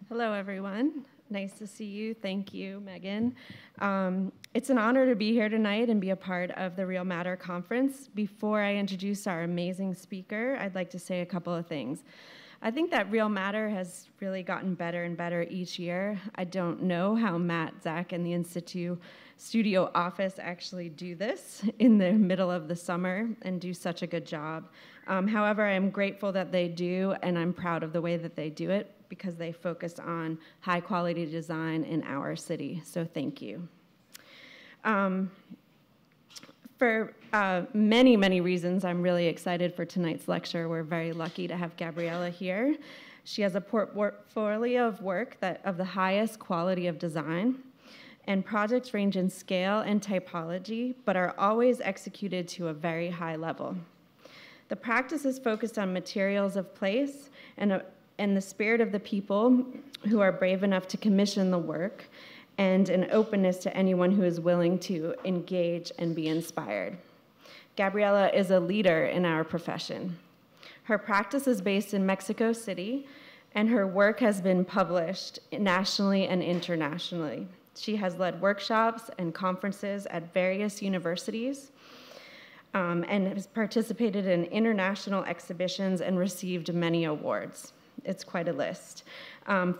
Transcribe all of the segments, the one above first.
Hello, everyone. Nice to see you. Thank you, Megan. It's an honor to be here tonight and be a part of the Real Matter Conference. Before I introduce our amazing speaker, I'd like to say a couple of things. I think that Real Matter has really gotten better and better each year. I don't know how Matt, Zach, and the Institute studio office actually do this in the middle of the summer and do such a good job. However, I'm grateful that they do, and I'm proud of the way that they do it because they focus on high-quality design in our city, so thank you. For many, many reasons, I'm really excited for tonight's lecture. We're very lucky to have Gabriela here. She has a portfolio of work of the highest quality of design, and projects range in scale and typology, but are always executed to a very high level. The practice is focused on materials of place and the spirit of the people who are brave enough to commission the work, and an openness to anyone who is willing to engage and be inspired. Gabriela is a leader in our profession. Her practice is based in Mexico City, and her work has been published nationally and internationally. She has led workshops and conferences at various universities, and has participated in international exhibitions and received many awards. It's quite a list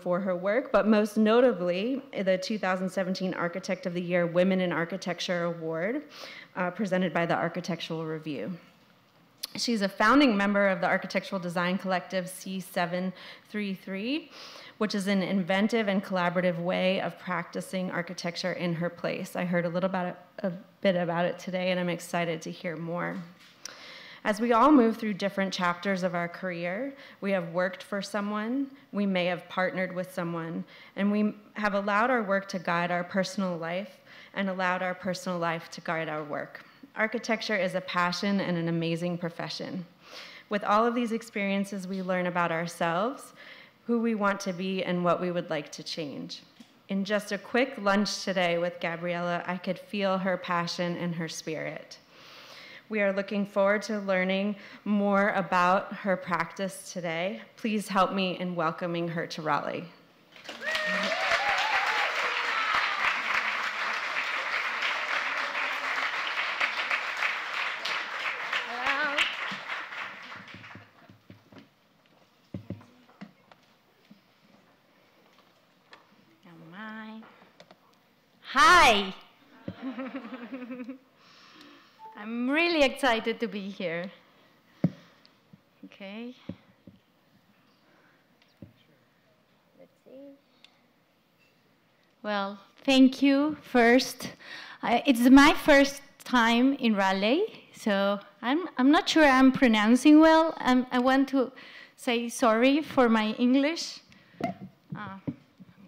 for her work, but most notably, the 2017 Architect of the Year Women in Architecture Award, presented by the Architectural Review. She's a founding member of the architectural design collective C733, which is an inventive and collaborative way of practicing architecture in her place. I heard a bit about it today, and I'm excited to hear more. As we all move through different chapters of our career, we have worked for someone, we may have partnered with someone, and we have allowed our work to guide our personal life and allowed our personal life to guide our work. Architecture is a passion and an amazing profession. With all of these experiences, we learn about ourselves, who we want to be, and what we would like to change. In just a quick lunch today with Gabriela, I could feel her passion and her spirit. We are looking forward to learning more about her practice today. Please help me in welcoming her to Raleigh. Hello. Am I? Hi. I'm really excited to be here. Okay. Let's see. Well, thank you first. It's my first time in Raleigh, so I'm not sure I'm pronouncing well. I want to say sorry for my English. I'm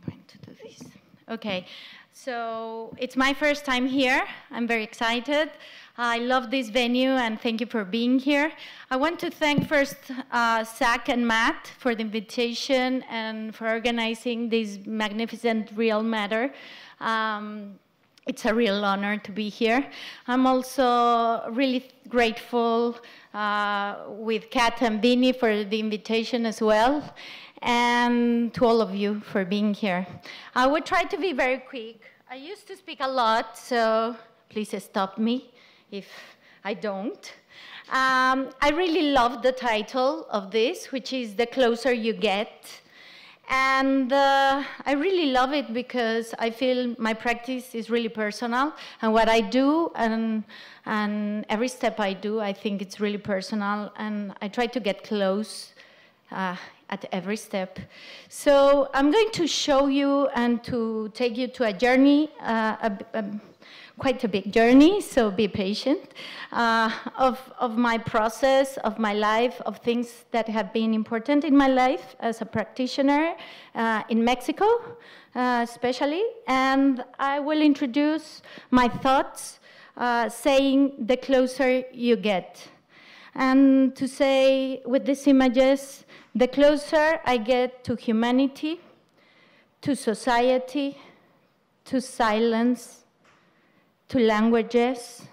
going to do this. Okay. So it's my first time here. I'm very excited. I love this venue, and thank you for being here. I want to thank first Zach and Matt for the invitation and for organizing this magnificent Real Matter. It's a real honor to be here. I'm also really grateful with Kat and Vinny for the invitation as well, and to all of you for being here. I will try to be very quick. I used to speak a lot, so please stop me if I don't. I really love the title of this, which is The Closer You Get. And I really love it because I feel my practice is really personal, and what I do and every step I do, I think it's really personal, and I try to get close at every step. So I'm going to show you and to take you to a journey, quite a big journey, so be patient, of my process, of my life, of things that have been important in my life as a practitioner in Mexico, especially. And I will introduce my thoughts saying the closer you get. And to say with these images, the closer I get to humanity, to society, to silence, to languages,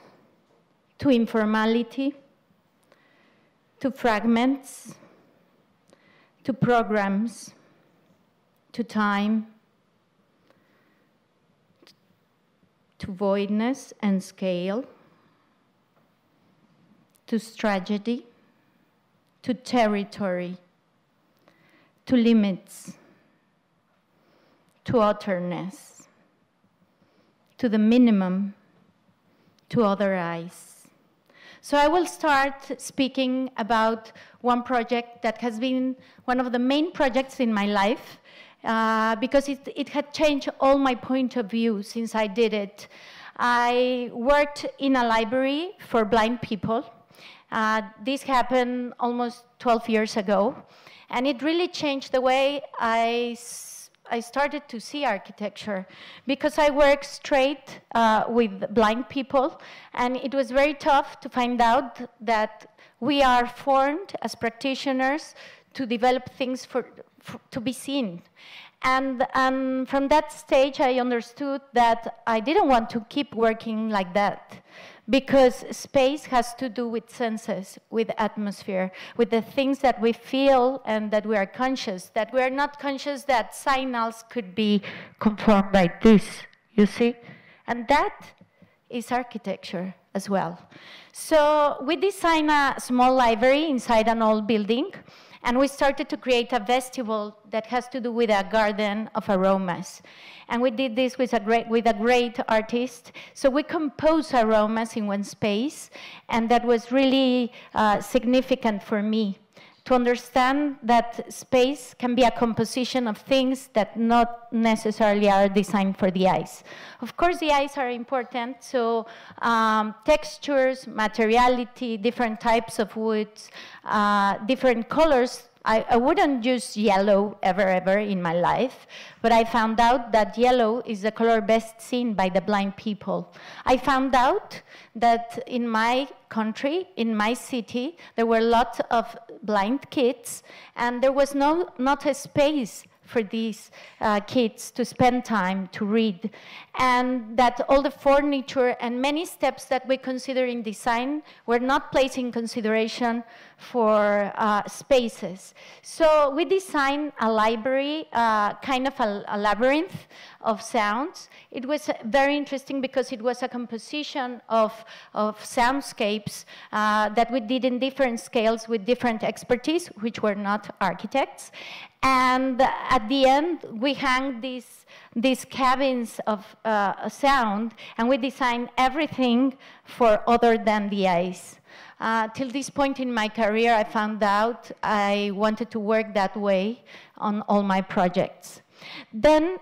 to informality, to fragments, to programs, to time, to voidness and scale, to tragedy, to territory, to limits, to otherness, to the minimum, to other eyes. So I will start speaking about one project that has been one of the main projects in my life, because it had changed all my point of view since I did it. I worked in a library for blind people. This happened almost 12 years ago, and it really changed the way I started to see architecture, because I work straight with blind people, and it was very tough to find out that we are formed as practitioners to develop things to be seen. And from that stage, I understood that I didn't want to keep working like that, because space has to do with senses, with atmosphere, with the things that we feel and that we are conscious, that we are not conscious that signals could be conformed like this, you see? And that is architecture as well. So we designed a small library inside an old building, and we started to create a vestibule that has to do with a garden of aromas. And we did this with a great artist. So we composed aromas in one space, and that was really significant for me, to understand that space can be a composition of things that not necessarily are designed for the eyes. Of course, the eyes are important, so textures, materiality, different types of woods, different colors. I wouldn't use yellow ever in my life, but I found out that yellow is the color best seen by the blind people. I found out that in my country, in my city, there were lots of blind kids, and there was not a space for these kids to spend time to read, and that all the furniture and many steps that we consider in design were not placed in consideration for spaces. So we designed a library, kind of a labyrinth of sounds. It was very interesting because it was a composition of soundscapes that we did in different scales with different expertise, which were not architects. And at the end, we hung these cabins of sound, and we designed everything for other than the eyes. Till this point in my career, I found out I wanted to work that way on all my projects. Then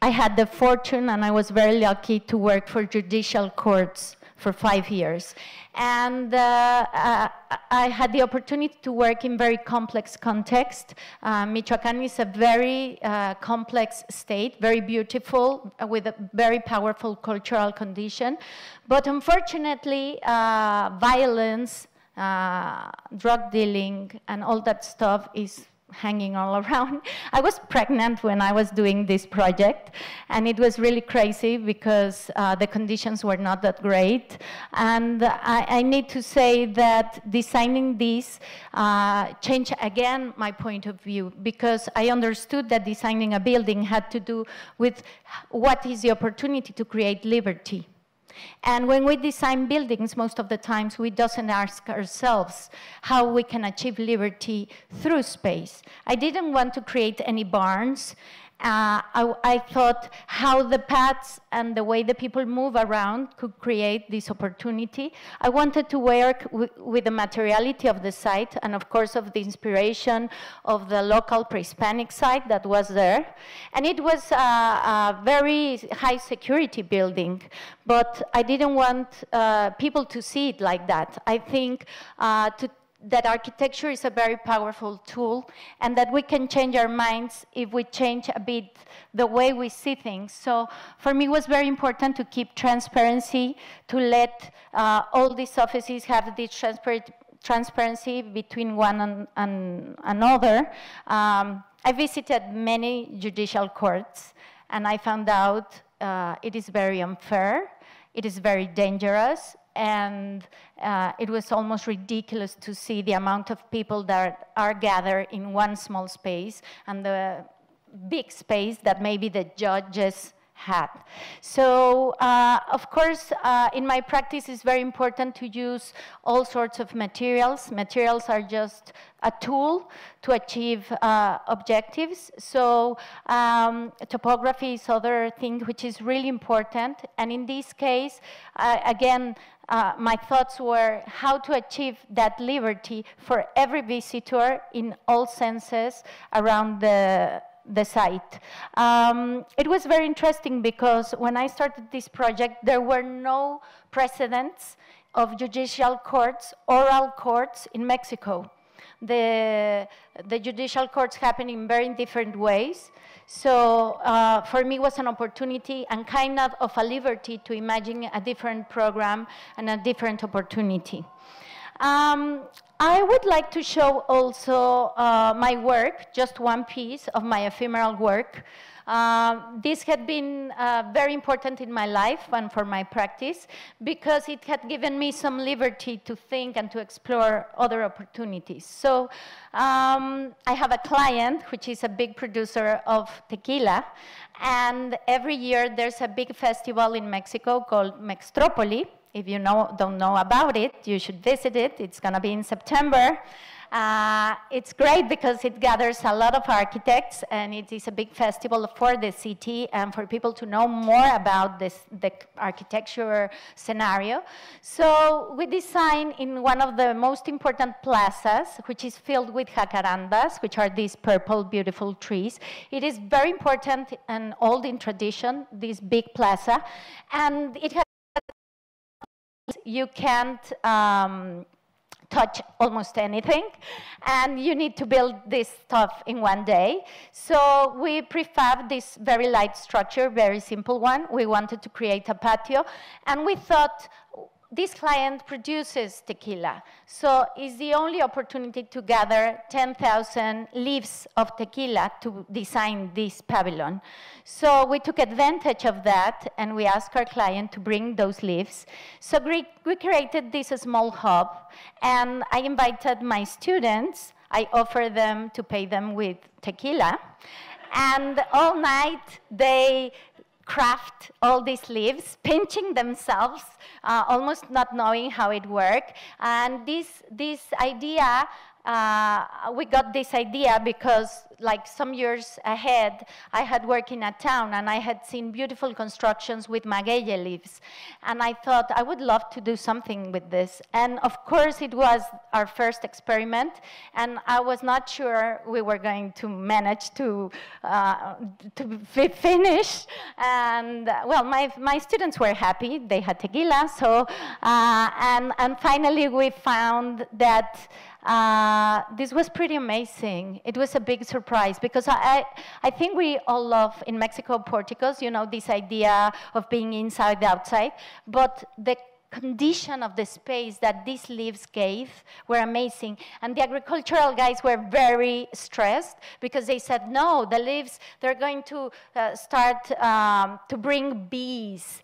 I had the fortune, and I was very lucky to work for judicial courts for 5 years. And I had the opportunity to work in very complex context. Michoacán is a very complex state, very beautiful, with a very powerful cultural condition. But unfortunately, violence, drug dealing, and all that stuff is hanging all around. I was pregnant when I was doing this project, and it was really crazy because the conditions were not that great. And I need to say that designing this changed again my point of view, because I understood that designing a building had to do with what is the opportunity to create liberty. And when we design buildings, most of the times we doesn't ask ourselves how we can achieve liberty through space. I didn't want to create any barns. I thought how the paths and the way the people move around could create this opportunity. I wanted to work with the materiality of the site, and of course of the inspiration of the local pre-Hispanic site that was there. And it was a very high security building, but I didn't want people to see it like that. I think that architecture is a very powerful tool, and that we can change our minds if we change a bit the way we see things. So for me, it was very important to keep transparency, to let all these offices have this transparency between one and another. I visited many judicial courts, and I found out it is very unfair, it is very dangerous, and it was almost ridiculous to see the amount of people that are gathered in one small space, and the big space that maybe the judges had. So, of course, in my practice, it's very important to use all sorts of materials. Materials are just a tool to achieve objectives. So, topography is other thing which is really important. And in this case, again, my thoughts were how to achieve that liberty for every visitor in all senses around the site. It was very interesting because when I started this project, there were no precedents of judicial courts, oral courts in Mexico. The judicial courts happen in very different ways. So for me, it was an opportunity and kind of a liberty to imagine a different program and a different opportunity. I would like to show also my work, just one piece of my ephemeral work. This had been very important in my life and for my practice because it had given me some liberty to think and to explore other opportunities. So I have a client, which is a big producer of tequila, and every year there's a big festival in Mexico called Mextropoli. If you don't know about it, you should visit it. It's going to be in September. It's great because it gathers a lot of architects, and it is a big festival for the city and for people to know more about the architecture scenario. So we designed in one of the most important plazas, which is filled with jacarandas, which are these purple, beautiful trees. It is very important and old in tradition, this big plaza, and it has you can't touch almost anything, and you need to build this stuff in one day. So we prefab this very light structure, very simple one. We wanted to create a patio, and we thought this client produces tequila, so it's the only opportunity to gather 10,000 leaves of tequila to design this pavilion. So we took advantage of that, and we asked our client to bring those leaves. So we created this small hub, and I invited my students. I offered them to pay them with tequila, and all night they craft all these leaves, pinching themselves, almost not knowing how it worked. And this idea, we got this idea because like some years ahead, I had worked in a town and I had seen beautiful constructions with maguey leaves. And I thought I would love to do something with this. And of course, it was our first experiment. And I was not sure we were going to manage to finish. And well, my students were happy. They had tequila. So, and finally, we found that this was pretty amazing. It was a big surprise because I think we all love in Mexico porticos, you know, this idea of being inside, outside, but the condition of the space that these leaves gave were amazing. And the agricultural guys were very stressed because they said, no, the leaves, they're going to start to bring bees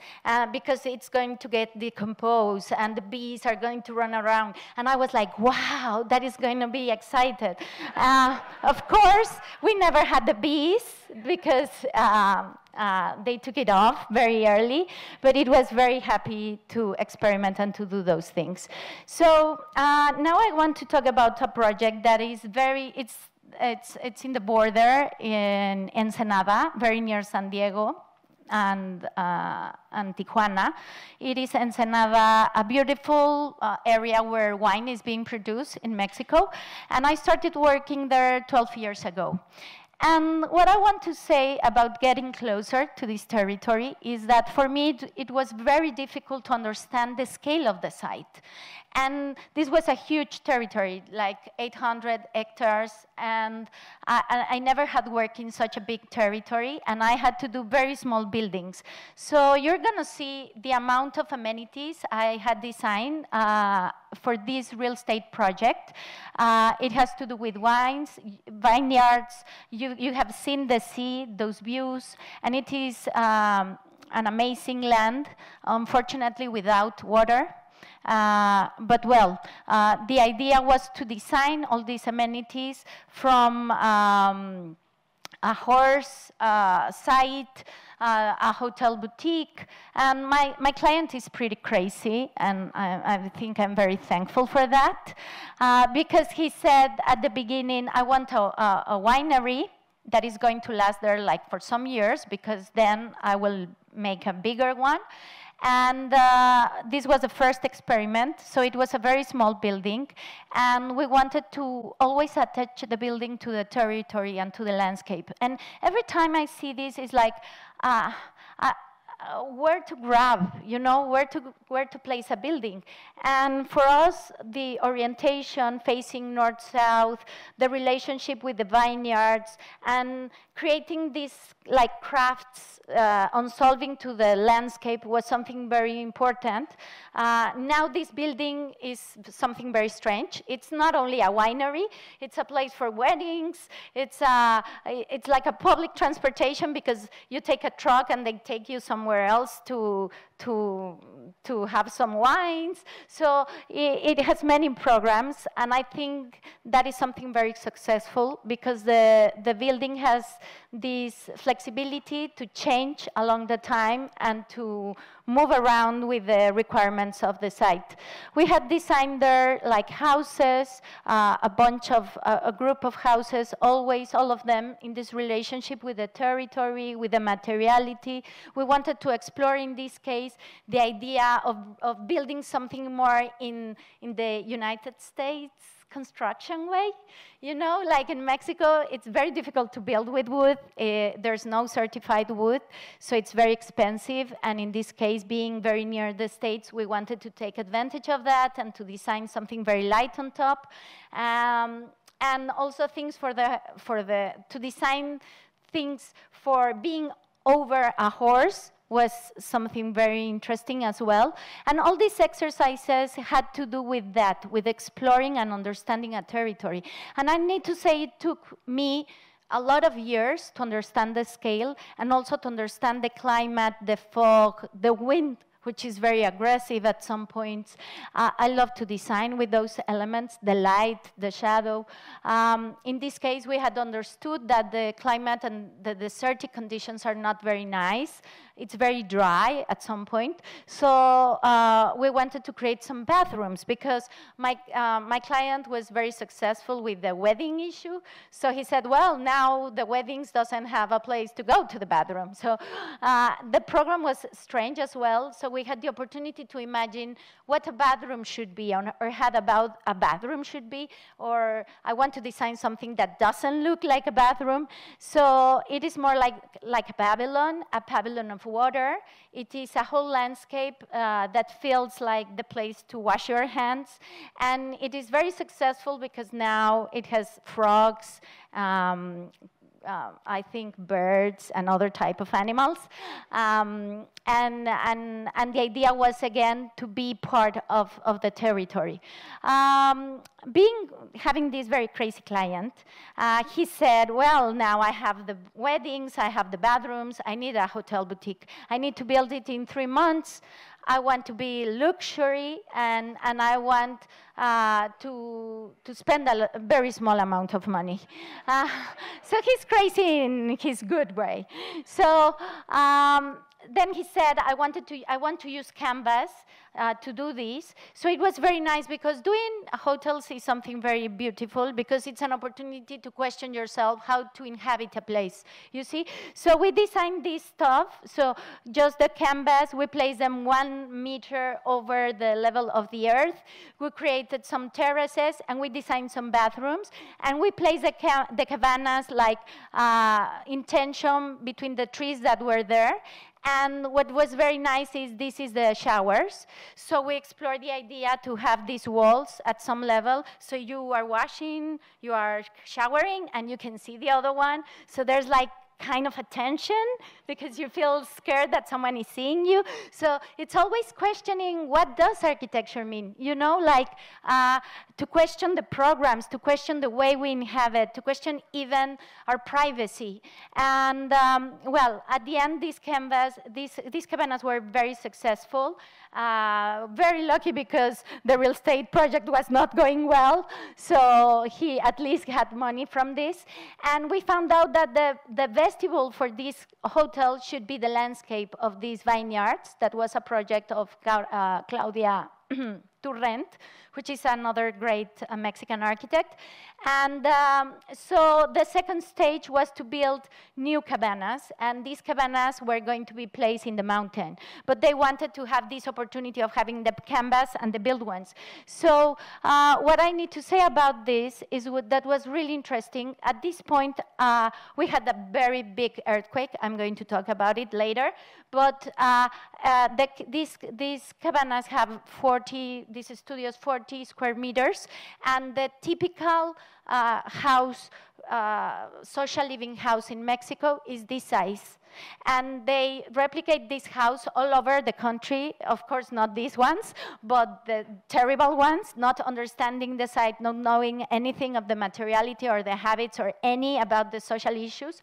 because it's going to get decomposed and the bees are going to run around. And I was like, wow, that is going to be excited. Of course, we never had the bees because they took it off very early, but it was very happy to experiment and to do those things. So now I want to talk about a project that is it's in the border in Ensenada, very near San Diego and Tijuana. It is Ensenada, a beautiful area where wine is being produced in Mexico, and I started working there 12 years ago. And what I want to say about getting closer to this territory is that for me, it was very difficult to understand the scale of the site. And this was a huge territory, like 800 hectares, and I never had worked in such a big territory, and I had to do very small buildings. So you're going to see the amount of amenities I had designed for this real estate project. It has to do with wines, vineyards. You have seen the sea, those views, and it is an amazing land, unfortunately without water. But well, the idea was to design all these amenities from a horse site, a hotel boutique, and my client is pretty crazy, and I think I'm very thankful for that, because he said at the beginning, I want a winery that is going to last there like for some years, because then I will make a bigger one. And this was the first experiment, so it was a very small building, and we wanted to always attach the building to the territory and to the landscape. And every time I see this, it's like, where to grab, you know, where to place a building. And for us, the orientation facing north-south, the relationship with the vineyards, and creating these like crafts on solving to the landscape was something very important. Now this building is something very strange. It's not only a winery, it's a place for weddings, it's like a public transportation, because you take a truck and they take you somewhere else to have some wines. So it has many programs, and I think that is something very successful, because the building has this flexibility to change along the time and to move around with the requirements of the site. We had designed there like houses, a group of houses, always all of them in this relationship with the territory, with the materiality. We wanted to explore in this case the idea of building something more in the United States construction way. You know, like in Mexico, it's very difficult to build with wood. There's no certified wood, so it's very expensive. And in this case, being very near the States, we wanted to take advantage of that and to design something very light on top. And also things to design things for being over a horse was something very interesting as well. And all these exercises had to do with that, with exploring and understanding a territory. And I need to say it took me a lot of years to understand the scale, and also to understand the climate, the fog, the wind, which is very aggressive at some points. I love to design with those elements, the light, the shadow. In this case, we had understood that the climate and the desertic conditions are not very nice. It's very dry at some point. So we wanted to create some bathrooms, because my client was very successful with the wedding issue. So he said, well, now the weddings doesn't have a place to go to the bathroom. So the program was strange as well. So we had the opportunity to imagine what a bathroom should be, or had about a bathroom should be, or I want to design something that doesn't look like a bathroom. So it is more like a pavilion of water. It is a whole landscape that feels like the place to wash your hands. And it is very successful, because now it has frogs, I think birds and other type of animals. And the idea was, again, to be part of the territory. Having this very crazy client, he said, well, now I have the weddings, I have the bathrooms, I need a hotel boutique. I need to build it in 3 months. I want to be luxury, and I want to spend a very small amount of money. So he's crazy in his good way. So then he said, I want to use Canvas to do this. So it was very nice, because doing hotels is something very beautiful, because it's an opportunity to question yourself how to inhabit a place, you see? So we designed this stuff. So just the canvas, we placed them 1 meter over the level of the earth. We created some terraces, and we designed some bathrooms, and we placed the cabanas like in tension between the trees that were there. And what was very nice is this is the showers. So we explored the idea to have these walls at some level. So you are washing, you are showering, and you can see the other one. So there's like kind of attention because you feel scared that someone is seeing you. So it's always questioning, what does architecture mean? You know, like to question the programs, to question the way we inhabit, to question even our privacy. And well, at the end, these cabanas were very successful. Very lucky because the real estate project was not going well, so he at least had money from this. And we found out that the vestibule for this hotel should be the landscape of these vineyards. That was a project of Claudia Turrent, which is another great Mexican architect. And so the second stage was to build new cabanas, and these cabanas were going to be placed in the mountain. But they wanted to have this opportunity of having the canvas and the built ones. So what I need to say about this is that was really interesting. At this point, we had a very big earthquake. I'm going to talk about it later. But these cabanas have 40, these studios, 40 square meters, and the typical house, social living house in Mexico is this size. And they replicate this house all over the country. Of course, not these ones, but the terrible ones, not understanding the site, not knowing anything of the materiality or the habits or any about the social issues.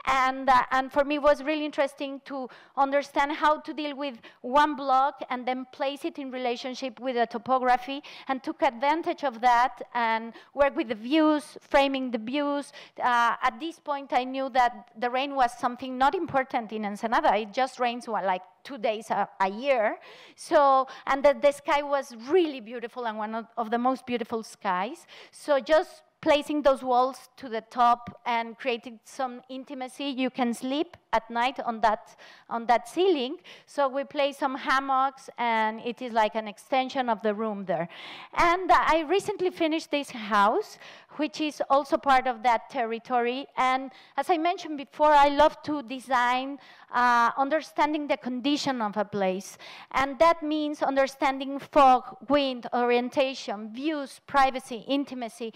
And for me, it was really interesting to understand how to deal with one block and then place it in relationship with the topography, and took advantage of that and work with the views, framing the views. At this point, I knew that the rain was something not important in Ensenada. It just rains like 2 days a year. So, and the sky was really beautiful and one of the most beautiful skies. So just placing those walls to the top and creating some intimacy. You can sleep at night on that ceiling. So we place some hammocks, and it is like an extension of the room there. And I recently finished this house, which is also part of that territory. And as I mentioned before, I love to design understanding the condition of a place. And that means understanding fog, wind, orientation, views, privacy, intimacy.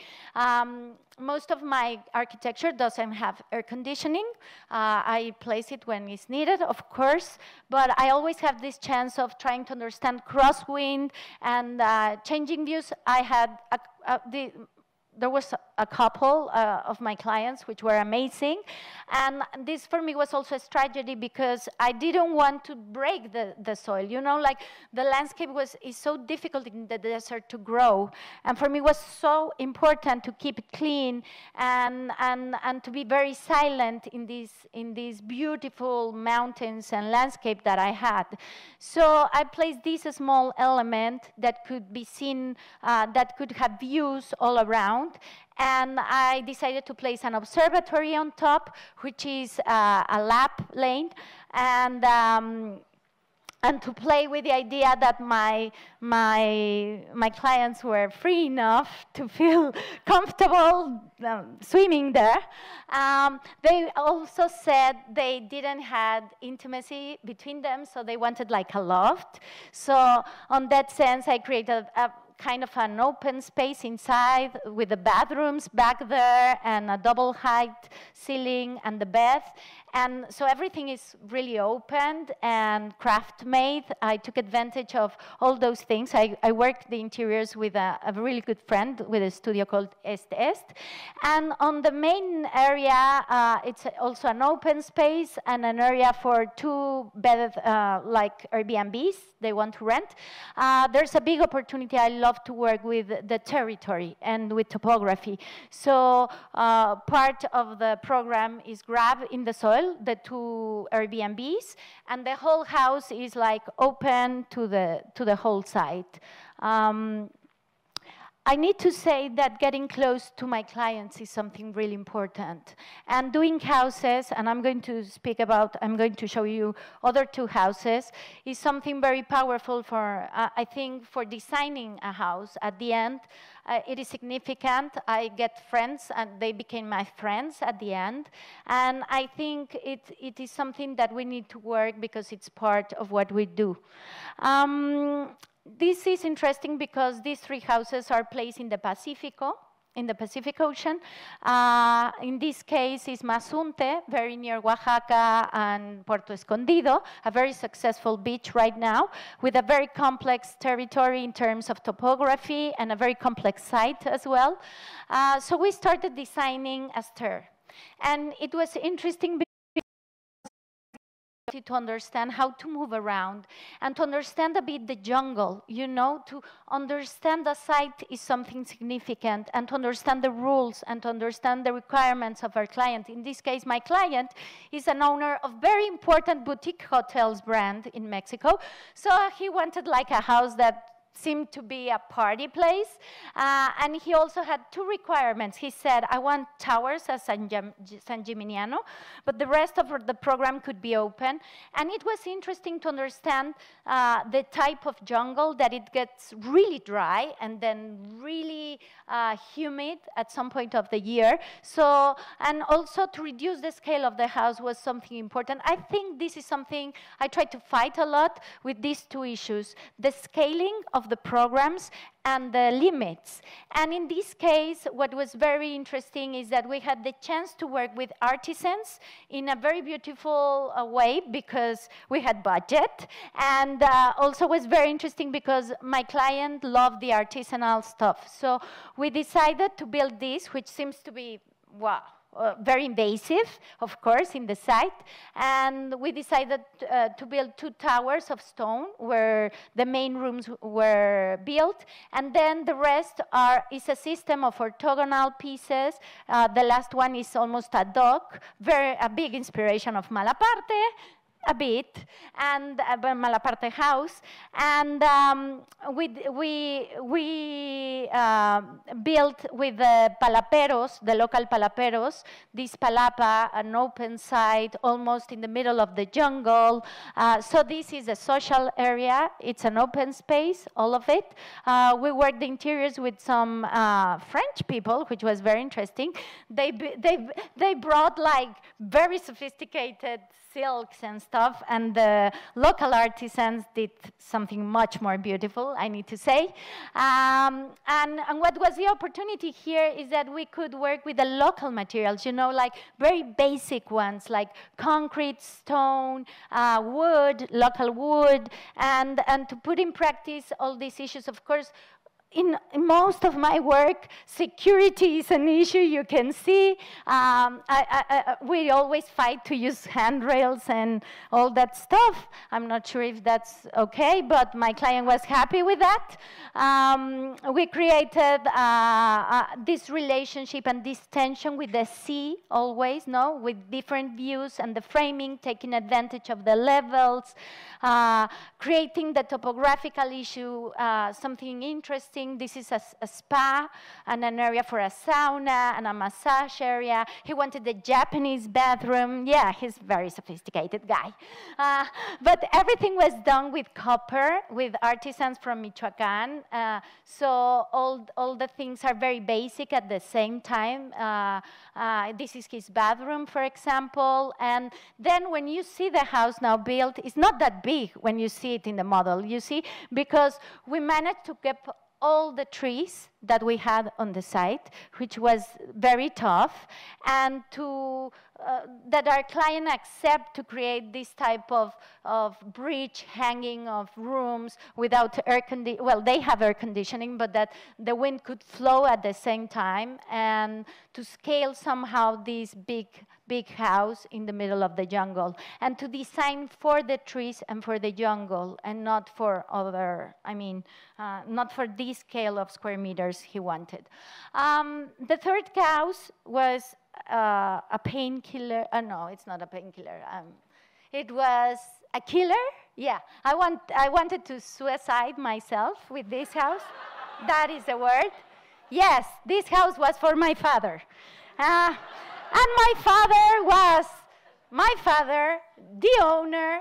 Most of my architecture doesn't have air conditioning. I place it when it's needed, of course, but I always have this chance of trying to understand crosswind and changing views. I had there was a couple of my clients which were amazing, and this for me was also a tragedy because I didn't want to break the soil. You know, like the landscape is so difficult in the desert to grow, and for me it was so important to keep it clean and to be very silent in these beautiful mountains and landscape that I had. So I placed this small element that could be seen, that could have views all around. And I decided to place an observatory on top, which is a lap lane, and to play with the idea that my clients were free enough to feel comfortable swimming there. They also said they didn't have intimacy between them, so they wanted like a loft. So on that sense, I created a kind of an open space inside with the bathrooms back there and a double height ceiling and the bed. And so everything is really opened and craft made. I took advantage of all those things. I worked the interiors with a really good friend with a studio called Est. And on the main area, it's also an open space and an area for 2-bed like Airbnbs they want to rent. There's a big opportunity. I love to work with the territory and with topography. So part of the program is grab in the soil, the 2 Airbnbs, and the whole house is like open to the whole site. I need to say that getting close to my clients is something really important. And doing houses, and I'm going to show you other 2 houses, is something very powerful for, I think, for designing a house. At the end, it is significant. I get friends, and they became my friends at the end. And I think it is something that we need to work because it's part of what we do. This is interesting because these 3 houses are placed in the Pacifico. in the Pacific Ocean. In this case, is Mazunte, very near Oaxaca and Puerto Escondido, a very successful beach right now, with a very complex territory in terms of topography and a very complex site as well. So we started designing a stir. And it was interesting to understand how to move around and to understand a bit the jungle, you know, to understand the site is something significant, and to understand the rules and to understand the requirements of our client. In this case, my client is an owner of very important boutique hotels brand in Mexico. So he wanted like a house that seemed to be a party place, and he also had two requirements. He said, I want towers as San Gimignano, but the rest of the program could be open. And it was interesting to understand the type of jungle, that it gets really dry and then really humid at some point of the year. So, and also to reduce the scale of the house was something important. I think this is something I try to fight a lot with these two issues, the scaling of the programs and the limits. And in this case, what was very interesting is that we had the chance to work with artisans in a very beautiful way, because we had budget, and also was very interesting because my client loved the artisanal stuff. So we decided to build this, which seems to be, wow, very invasive, of course, in the site. And we decided to build 2 towers of stone where the main rooms were built. And then the rest is a system of orthogonal pieces. The last one is almost a dock, a big inspiration of Malaparte, a bit, and Malaparte house. And we built with the palaperos, the local palaperos, this palapa, an open site, almost in the middle of the jungle. So this is a social area. It's an open space, all of it. We worked the interiors with some French people, which was very interesting. They brought like very sophisticated silks and stuff, and the local artisans did something much more beautiful, I need to say. And what was the opportunity here is that we could work with the local materials, you know, like very basic ones, like concrete, stone, wood, local wood, and to put in practice all these issues. Of course, in most of my work, security is an issue, you can see. We always fight to use handrails and all that stuff. I'm not sure if that's okay, but my client was happy with that. We created this relationship and this tension with the sea always, no? With different views and the framing, taking advantage of the levels, creating the topographical issue, something interesting. This is a spa and an area for a sauna and a massage area. He wanted the Japanese bathroom. Yeah, he's a very sophisticated guy. But everything was done with copper, with artisans from Michoacan. So all the things are very basic at the same time. This is his bathroom, for example. And then when you see the house now built, it's not that big when you see it in the model, you see, because we managed to keep all the trees that we had on the site, which was very tough, and to that our client accept to create this type of bridge hanging of rooms without air conditioning. Well, they have air conditioning, but that the wind could flow at the same time, and to scale somehow this big house in the middle of the jungle, and to design for the trees and for the jungle, and not for other, not for this scale of square meters he wanted. The third house was a painkiller. No, it's not a painkiller. It was a killer. Yeah, I wanted to suicide myself with this house. That is the word. Yes, this house was for my father. And my father, the owner,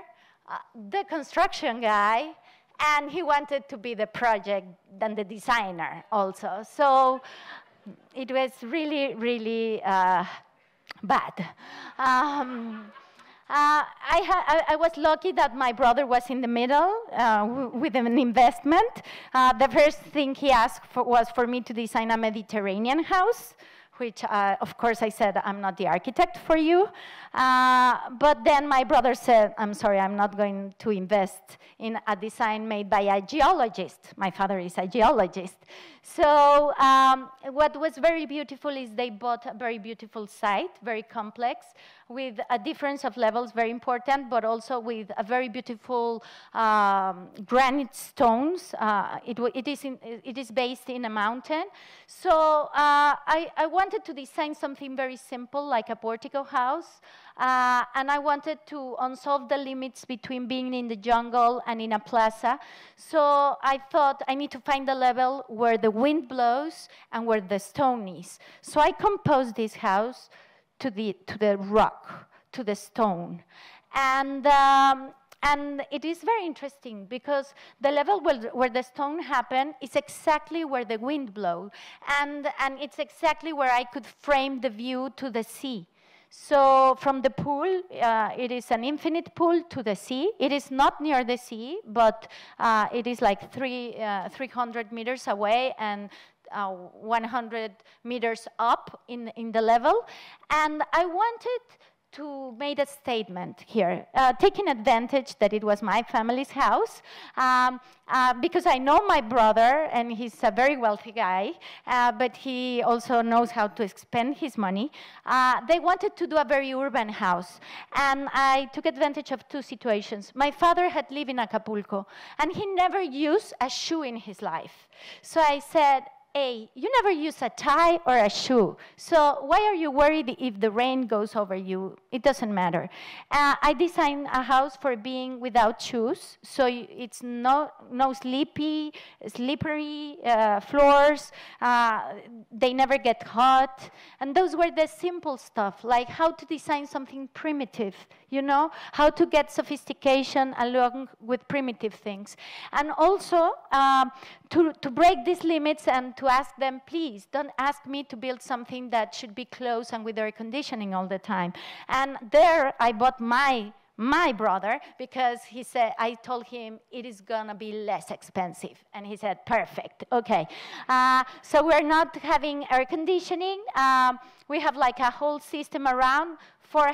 the construction guy, and he wanted to be the project and the designer also. So it was really, really bad. I was lucky that my brother was in the middle with an investment. The first thing he asked for was for me to design a Mediterranean house, which, of course, I said, I'm not the architect for you. But then my brother said, I'm sorry, I'm not going to invest in a design made by a geologist. My father is a geologist. So what was very beautiful is they bought a very beautiful site, very complex, with a difference of levels, very important, but also with a very beautiful granite stones. It is based in a mountain. So I wanted to design something very simple, like a portico house. And I wanted to unsolve the limits between being in the jungle and in a plaza. So I thought I need to find a level where the wind blows and where the stone is. So I composed this house to the rock, to the stone. And it is very interesting because the level where the stone happened is exactly where the wind blows. And it's exactly where I could frame the view to the sea. So from the pool, it is an infinite pool to the sea. It is not near the sea, but it is like 300 meters away and 100 meters up in the level. And I wanted to make a statement here, taking advantage that it was my family's house, because I know my brother, and he's a very wealthy guy, but he also knows how to spend his money. They wanted to do a very urban house, and I took advantage of two situations. My father had lived in Acapulco, and he never used a shoe in his life. So I said, hey, you never use a tie or a shoe, so why are you worried if the rain goes over you? It doesn't matter. I designed a house for being without shoes, so it's no slippery floors. They never get hot, and those were the simple stuff, like how to design something primitive, you know, how to get sophistication along with primitive things, and also to break these limits and to ask them, please, don't ask me to build something that should be closed and with air conditioning all the time. And there I bought my brother, because he said, I told him it is gonna be less expensive. And he said, perfect, okay. So we're not having air conditioning. We have like a whole system around for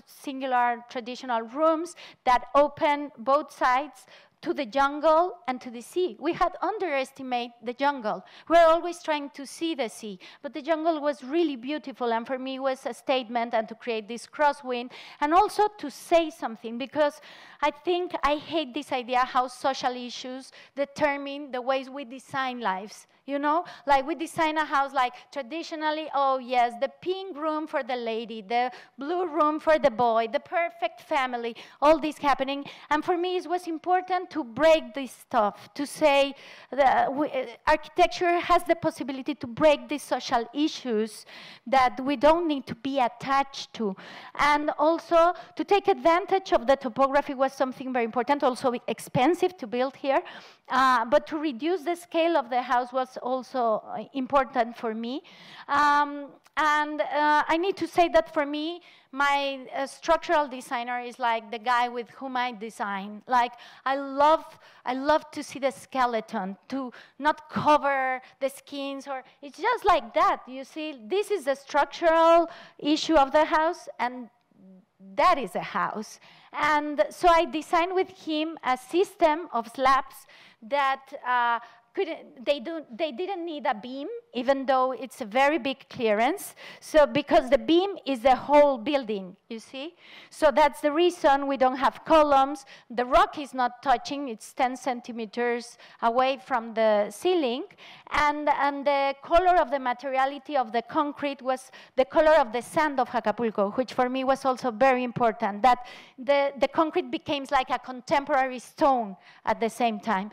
singular traditional rooms that open both sides to the jungle and to the sea. We had underestimated the jungle. We're always trying to see the sea, but the jungle was really beautiful, and for me it was a statement and to create this crosswind, and also to say something, because I think I hate this idea how social issues determine the ways we design lives. You know, like we design a house like traditionally, oh yes, the pink room for the lady, the blue room for the boy, the perfect family, all this happening. And for me, it was important to break this stuff, to say that architecture has the possibility to break these social issues that we don't need to be attached to. And also to take advantage of the topography was something very important, also expensive to build here. But to reduce the scale of the house was also important for me. I need to say that for me, my structural designer is like the guy with whom I design. Like, I love to see the skeleton, to not cover the skins, or it's just like that. You see, this is the structural issue of the house, and that is a house. And so I designed with him a system of slabs that they didn't need a beam, even though it's a very big clearance. So because the beam is the whole building, you see? So that's the reason we don't have columns. The rock is not touching. It's 10 centimeters away from the ceiling. And the color of the materiality of the concrete was the color of the sand of Acapulco, which for me was also very important, that the concrete became like a contemporary stone at the same time.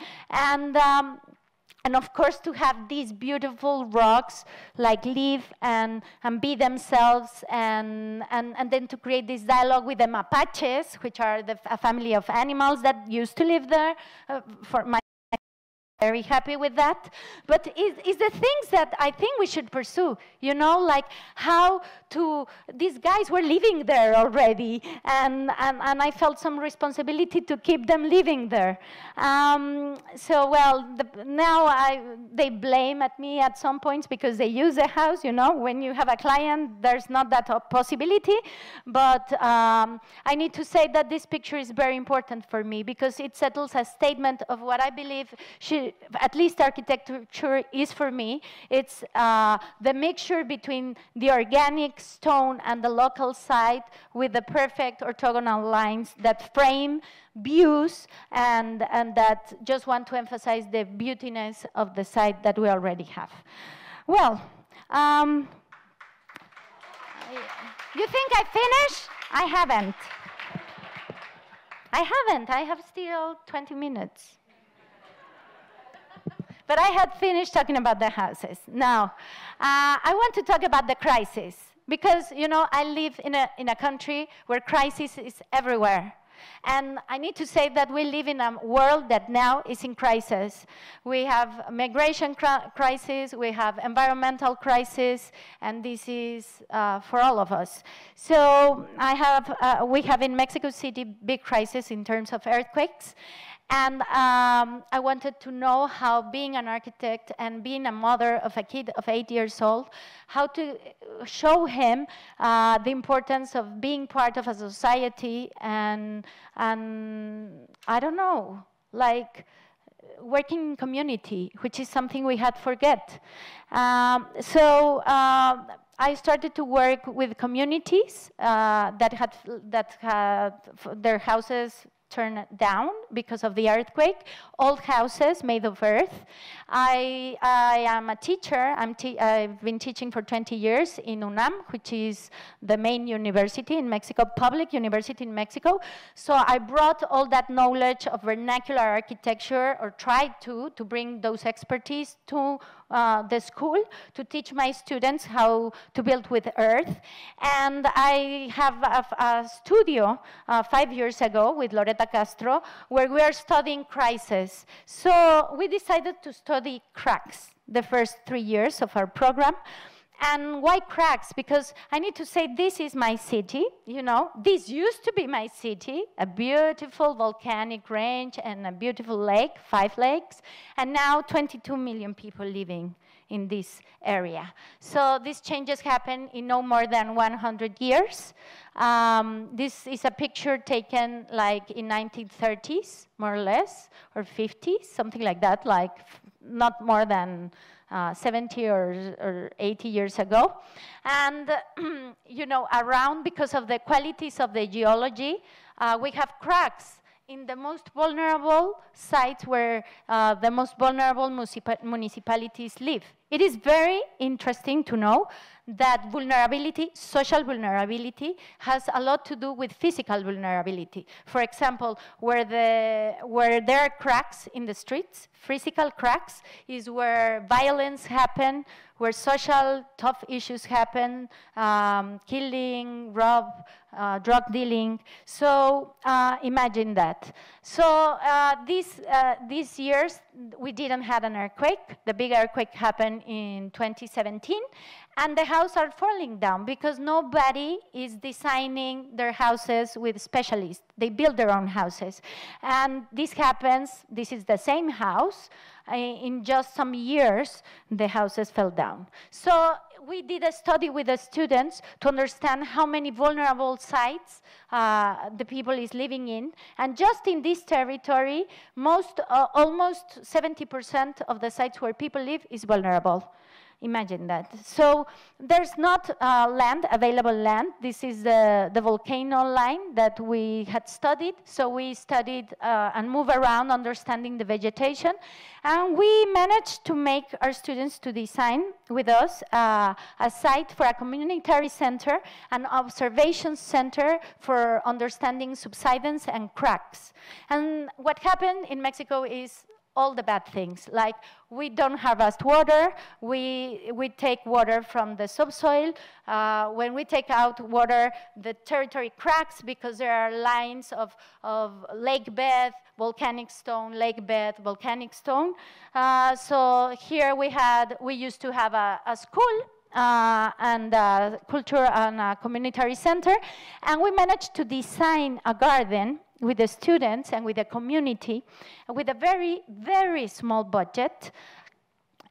And of course, to have these beautiful rocks like live and be themselves, and then to create this dialogue with the Mapaches, which are a family of animals that used to live there. For my very happy with that. But it's the things that I think we should pursue, you know, like how to, these guys were living there already, and I felt some responsibility to keep them living there. So, well, now they blame at me at some points because they use the house, you know. When you have a client, there's not that possibility. But I need to say that this picture is very important for me because it settles a statement of what I believe at least architecture is for me. It's the mixture between the organic stone and the local site with the perfect orthogonal lines that frame views and that just want to emphasize the beautiness of the site that we already have. Well, you think I finished? I haven't. I have still 20 minutes. But I had finished talking about the houses. Now, I want to talk about the crisis. Because, you know, I live in a country where crisis is everywhere. And I need to say that we live in a world that now is in crisis. We have migration crisis, we have environmental crisis, and this is for all of us. So we have in Mexico City big crisis in terms of earthquakes. And I wanted to know how being an architect and being a mother of a kid of 8 years old, how to show him the importance of being part of a society and I don't know, like working in community, which is something we had forget. So I started to work with communities that had their houses turned down because of the earthquake, old houses made of earth. I am a teacher. I've been teaching for 20 years in UNAM, which is the main university in Mexico, public university in Mexico. So I brought all that knowledge of vernacular architecture, or tried to bring those expertise to the school to teach my students how to build with earth. And I have a studio 5 years ago with Loretta Castro, where we are studying crisis. So we decided to study cracks the first 3 years of our program. And why cracks? Because I need to say this is my city, you know. This used to be my city, a beautiful volcanic range and a beautiful lake, 5 lakes, and now 22 million people living in this area. So these changes happen in no more than 100 years. This is a picture taken like in 1930s, more or less, or 50s, something like that, like not more than 70 or 80 years ago. And, you know, around, because of the qualities of the geology, we have cracks in the most vulnerable sites where the most vulnerable municipalities live. It is very interesting to know that vulnerability, social vulnerability, has a lot to do with physical vulnerability. For example, where there are cracks in the streets, physical cracks, is where violence happens, where social tough issues happen, killing, drug dealing. So imagine that. So these years, we didn't have an earthquake. The big earthquake happened in 2017. And the houses are falling down because nobody is designing their houses with specialists. They build their own houses. And this happens, this is the same house. In just some years, the houses fell down. So we did a study with the students to understand how many vulnerable sites the people is living in. And just in this territory, almost 70% of the sites where people live is vulnerable. Imagine that. So there's not available land. This is the volcano line that we had studied. So we studied and move around understanding the vegetation. And we managed to make our students to design with us a site for a community center, an observation center for understanding subsidence and cracks. And what happened in Mexico is all the bad things, like we don't harvest water, we take water from the subsoil. When we take out water, the territory cracks because there are lines of lake bed, volcanic stone, lake bed, volcanic stone. So here we used to have a school and a culture and a community center, and we managed to design a garden with the students and with the community, with a very, very small budget,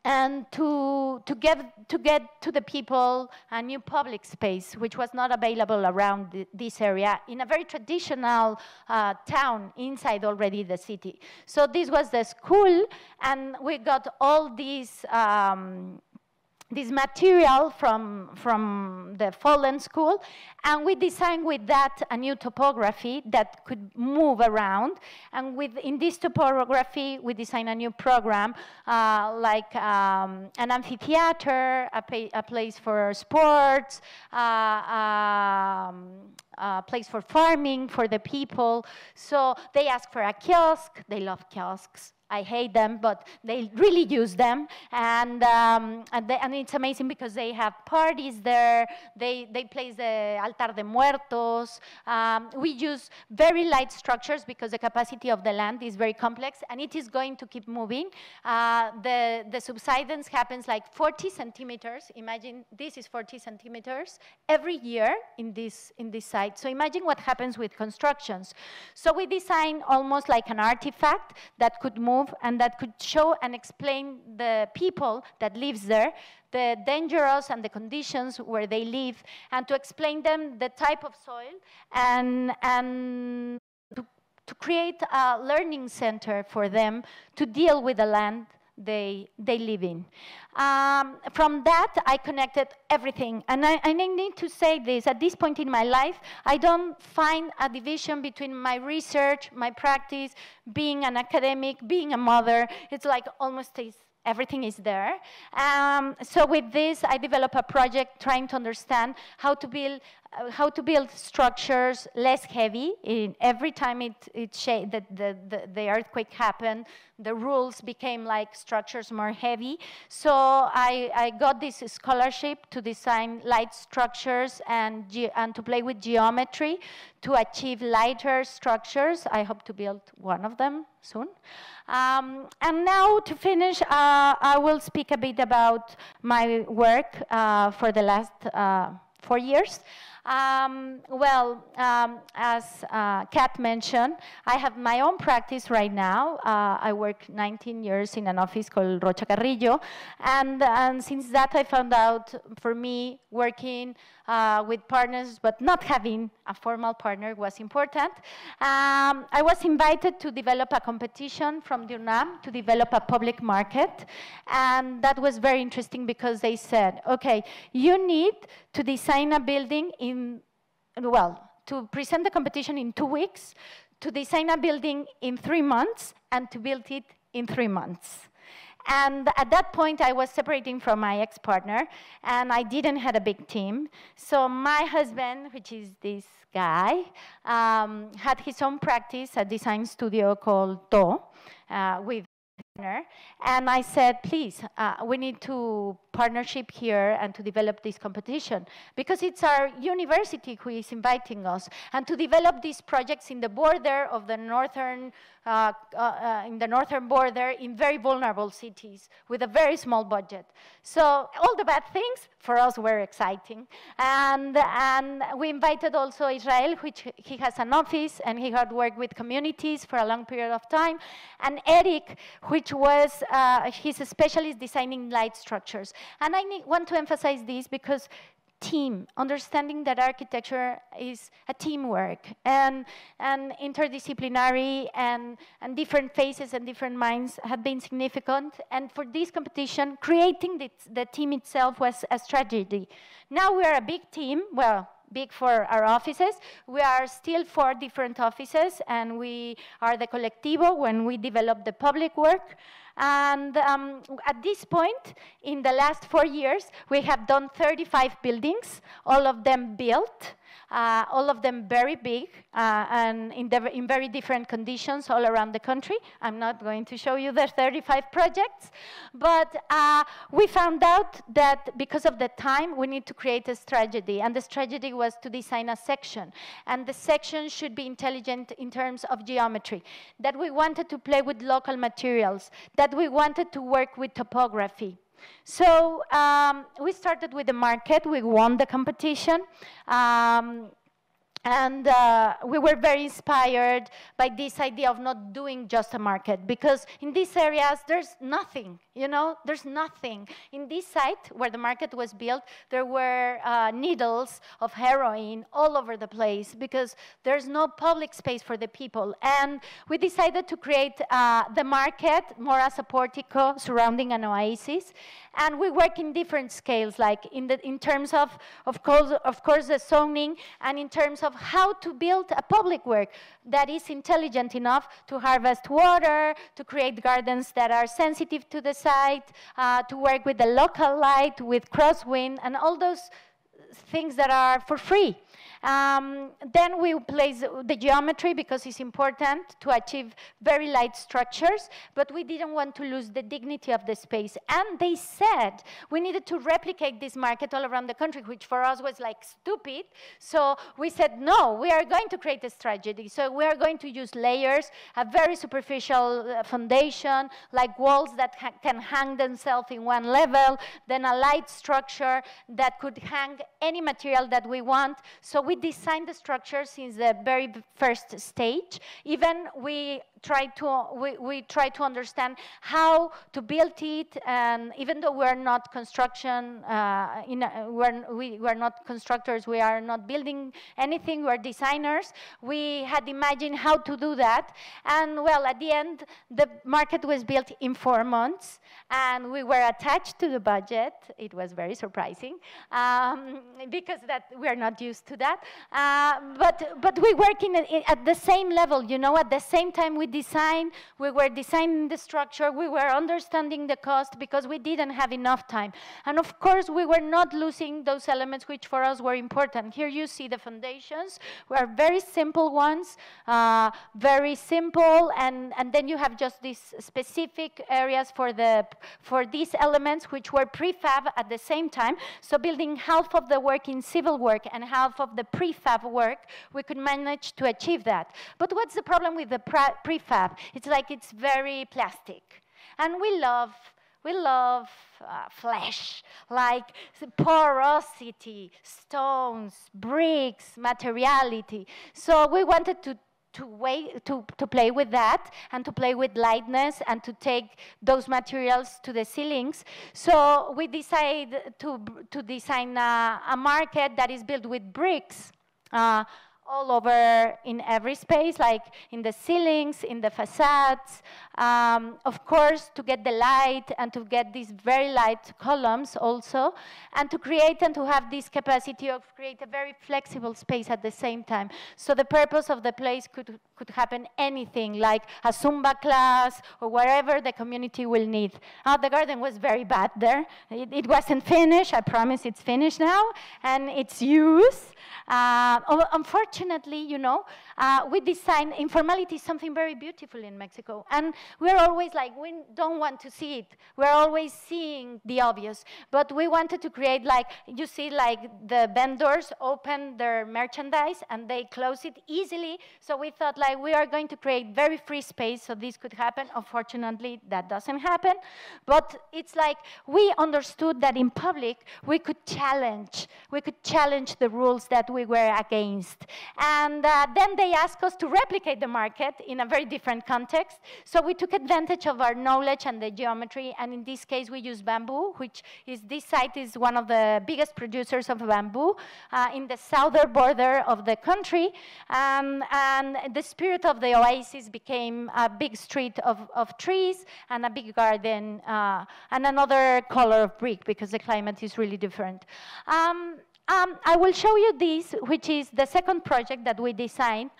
and to get to the people a new public space, which was not available around this area, in a very traditional town inside already the city. So this was the school, and we got all these this material from the fallen school, and we designed with that a new topography that could move around. And in this topography, we designed a new program, like an amphitheater, a place for sports, a place for farming for the people. So they asked for a kiosk. They love kiosks. I hate them, but they really use them, and it's amazing because they have parties there. They place the altar de muertos. We use very light structures because the capacity of the land is very complex, and it is going to keep moving. The subsidence happens like 40 centimeters. Imagine this is 40 centimeters every year in this site. So imagine what happens with constructions. So we designed almost like an artifact that could move and that could show and explain the people that lives there, the dangers and the conditions where they live, and to explain them the type of soil, and to create a learning center for them to deal with the land they live in. From that, I connected everything. And I need to say this, at this point in my life, I don't find a division between my research, my practice, being an academic, being a mother. It's like almost everything is there. So with this, I developed a project trying to understand how to build structures less heavy. Every time the earthquake happened, the rules became like structures more heavy. So I got this scholarship to design light structures and to play with geometry to achieve lighter structures. I hope to build one of them soon. And now to finish, I will speak a bit about my work for the last 4 years. As Kat mentioned, I have my own practice right now. I work 19 years in an office called Gabriela Carrillo, and since that I found out, for me, working with partners but not having a formal partner was important. I was invited to develop a competition from the UNAM to develop a public market, and that was very interesting because they said, okay, you need to design a building to present the competition in 2 weeks, to design a building in 3 months, and to build it in 3 months. And at that point, I was separating from my ex-partner, and I didn't have a big team. So my husband, which is this guy, had his own practice, a design studio called To, with and I said, please, we need to partnership here and to develop this competition because it's our university who is inviting us, and to develop these projects in the border of the northern border in very vulnerable cities with a very small budget. So all the bad things for us were exciting, and we invited also Israel, which he has an office and he had worked with communities for a long period of time, and Eric, which was he's a specialist designing light structures. And I want to emphasize this because understanding that architecture is a teamwork and interdisciplinary and different faces and different minds have been significant. And for this competition, creating the team itself was a strategy. Now we are a big team, big for our offices. We are still 4 different offices, and we are the colectivo when we develop the public work. And at this point, in the last 4 years, we have done 35 buildings, all of them built. All of them very big and in very different conditions all around the country. I'm not going to show you the 35 projects, but we found out that because of the time, we need to create a strategy, and the strategy was to design a section, and the section should be intelligent in terms of geometry, that we wanted to play with local materials, that we wanted to work with topography. So we started with the market. We won the competition. And we were very inspired by this idea of not doing just a market, because in these areas, there's nothing, you know, there's nothing. In this site where the market was built, there were needles of heroin all over the place because there's no public space for the people. And we decided to create the market more as a portico surrounding an oasis. And we work in different scales, like in terms of course, the zoning, and in terms of how to build a public work that is intelligent enough to harvest water, to create gardens that are sensitive to the site, to work with the local light, with crosswind, and all those things that are for free. Then we place the geometry because it's important to achieve very light structures, but we didn't want to lose the dignity of the space. And they said we needed to replicate this market all around the country, which for us was like stupid. So we said, no, we are going to create a strategy. So we are going to use layers, a very superficial foundation, like walls that can hang themselves in one level, then a light structure that could hang any material that we want. So we designed the structure since the very first stage. Even we try to understand how to build it, and even though we're not construction, we're not constructors, we are not building anything, we're designers, we had imagined how to do that. And well, at the end, the market was built in 4 months, and we were attached to the budget. It was very surprising, because we're not used to that. But we work at the same level, you know, at the same time we were designing the structure, we were understanding the cost because we didn't have enough time. And of course, we were not losing those elements which for us were important. Here you see the foundations, were very simple ones, very simple, and then you have just these specific areas for these elements which were prefab at the same time. So building half of the work in civil work and half of the prefab work, we could manage to achieve that. But what's the problem with the prefab? It's like it's very plastic. And we love flesh, like porosity, stones, bricks, materiality. So we wanted to play with that, and to play with lightness, and to take those materials to the ceilings. So we decided to design a market that is built with bricks, all over in every space, like in the ceilings, in the facades. Of course, to get the light and to get these very light columns also, and to create and to have this capacity of create a very flexible space at the same time. So the purpose of the place could happen anything, like a Zumba class or whatever the community will need. The garden was very bad there. It wasn't finished. I promise it's finished now, and it's used. Unfortunately, you know, we design, informality is something very beautiful in Mexico, and we're always like, we don't want to see it. We're always seeing the obvious, but we wanted to create, like, you see, like the vendors open their merchandise and they close it easily, so we thought, like, we are going to create very free space so this could happen. Unfortunately, that doesn't happen, but it's like we understood that in public we could challenge the rules that we were against. And then they asked us to replicate the market in a very different context. So we took advantage of our knowledge and the geometry, and in this case we used bamboo, which is, this site is one of the biggest producers of bamboo in the southern border of the country. And the spirit of the oasis became a big street of trees and a big garden and another color of brick, because the climate is really different. I will show you this, which is the second project that we designed,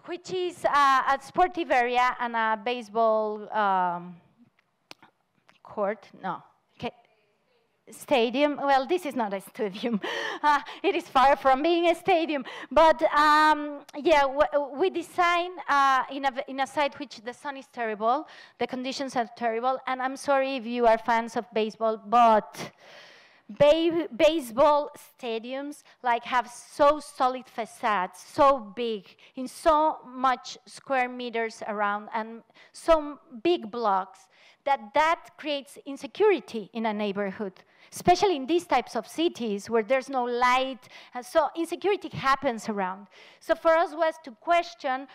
which is a sportive area and a baseball court, no. Okay. Stadium, well, this is not a stadium. It is far from being a stadium. But yeah, we design in a site which the sun is terrible, the conditions are terrible, and I'm sorry if you are fans of baseball, but baseball stadiums like have so solid facades, so big, in so much square meters around, and so big blocks, that creates insecurity in a neighborhood, especially in these types of cities where there's no light, and so insecurity happens around. So for us was to question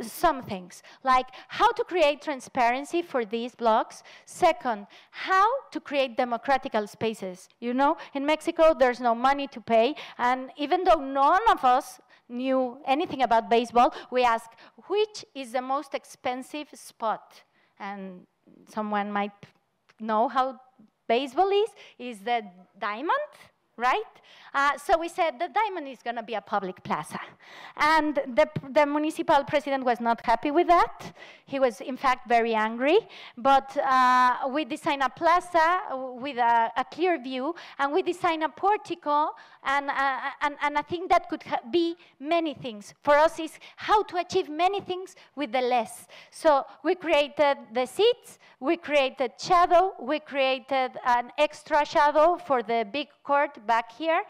some things, like how to create transparency for these blocks. Second, how to create democratical spaces. You know, in Mexico, there's no money to pay, and even though none of us knew anything about baseball, we asked, which is the most expensive spot? And someone might know how baseball is the Diamond, right? So we said the Diamond is going to be a public plaza. And the municipal president was not happy with that. He was, in fact, very angry. But we designed a plaza with a clear view, and we designed a portico, and I think that could be many things. For us, is how to achieve many things with the less. So we created the seats, we created shadow, we created an extra shadow for the big court back here,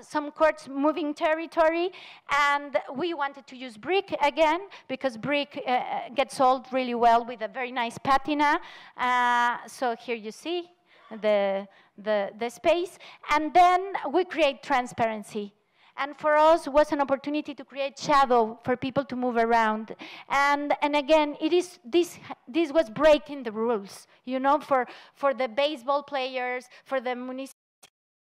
some courts moving territory, and we wanted to use brick again, because brick gets sold really well with a very nice patina. So here you see the space, and then we create transparency. And for us, was an opportunity to create shadow for people to move around. And again, this was breaking the rules, you know, for the baseball players, for the municipal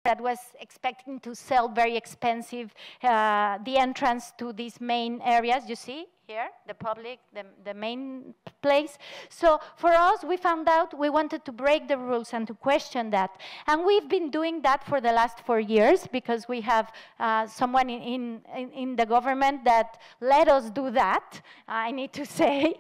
that was expecting to sell very expensive, the entrance to these main areas, you see here, the public, the main place. So for us, we found out we wanted to break the rules and to question that. And we've been doing that for the last 4 years, because we have someone in the government that let us do that, I need to say.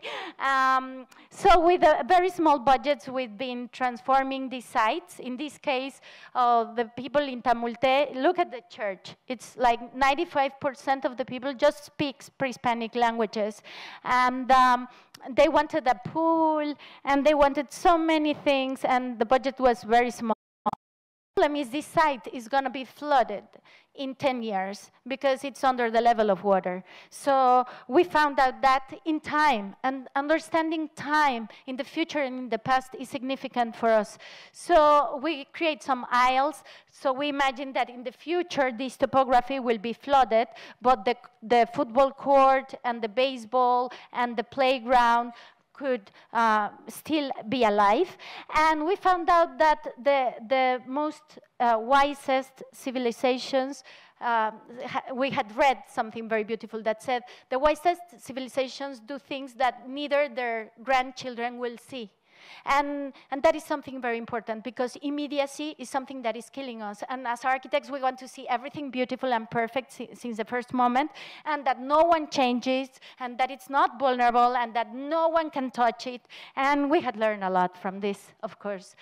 So with very small budgets, we've been transforming these sites. In this case, the people in Tamulte, look at the church. It's like 95% of the people just speaks pre-Hispanic language. And they wanted a pool, and they wanted so many things, and the budget was very small. The problem is this site is going to be flooded in 10 years because it's under the level of water. So we found out that in time, and understanding time in the future and in the past is significant for us. So we create some aisles. So we imagine that in the future, this topography will be flooded, but the football court and the baseball and the playground could still be alive. And we found out that the most wisest civilizations, we had read something very beautiful that said, the wisest civilizations do things that neither their grandchildren will see. And that is something very important, because immediacy is something that is killing us. And as architects, we want to see everything beautiful and perfect since the first moment, and that no one changes, and that it's not vulnerable, and that no one can touch it. And we had learned a lot from this, of course.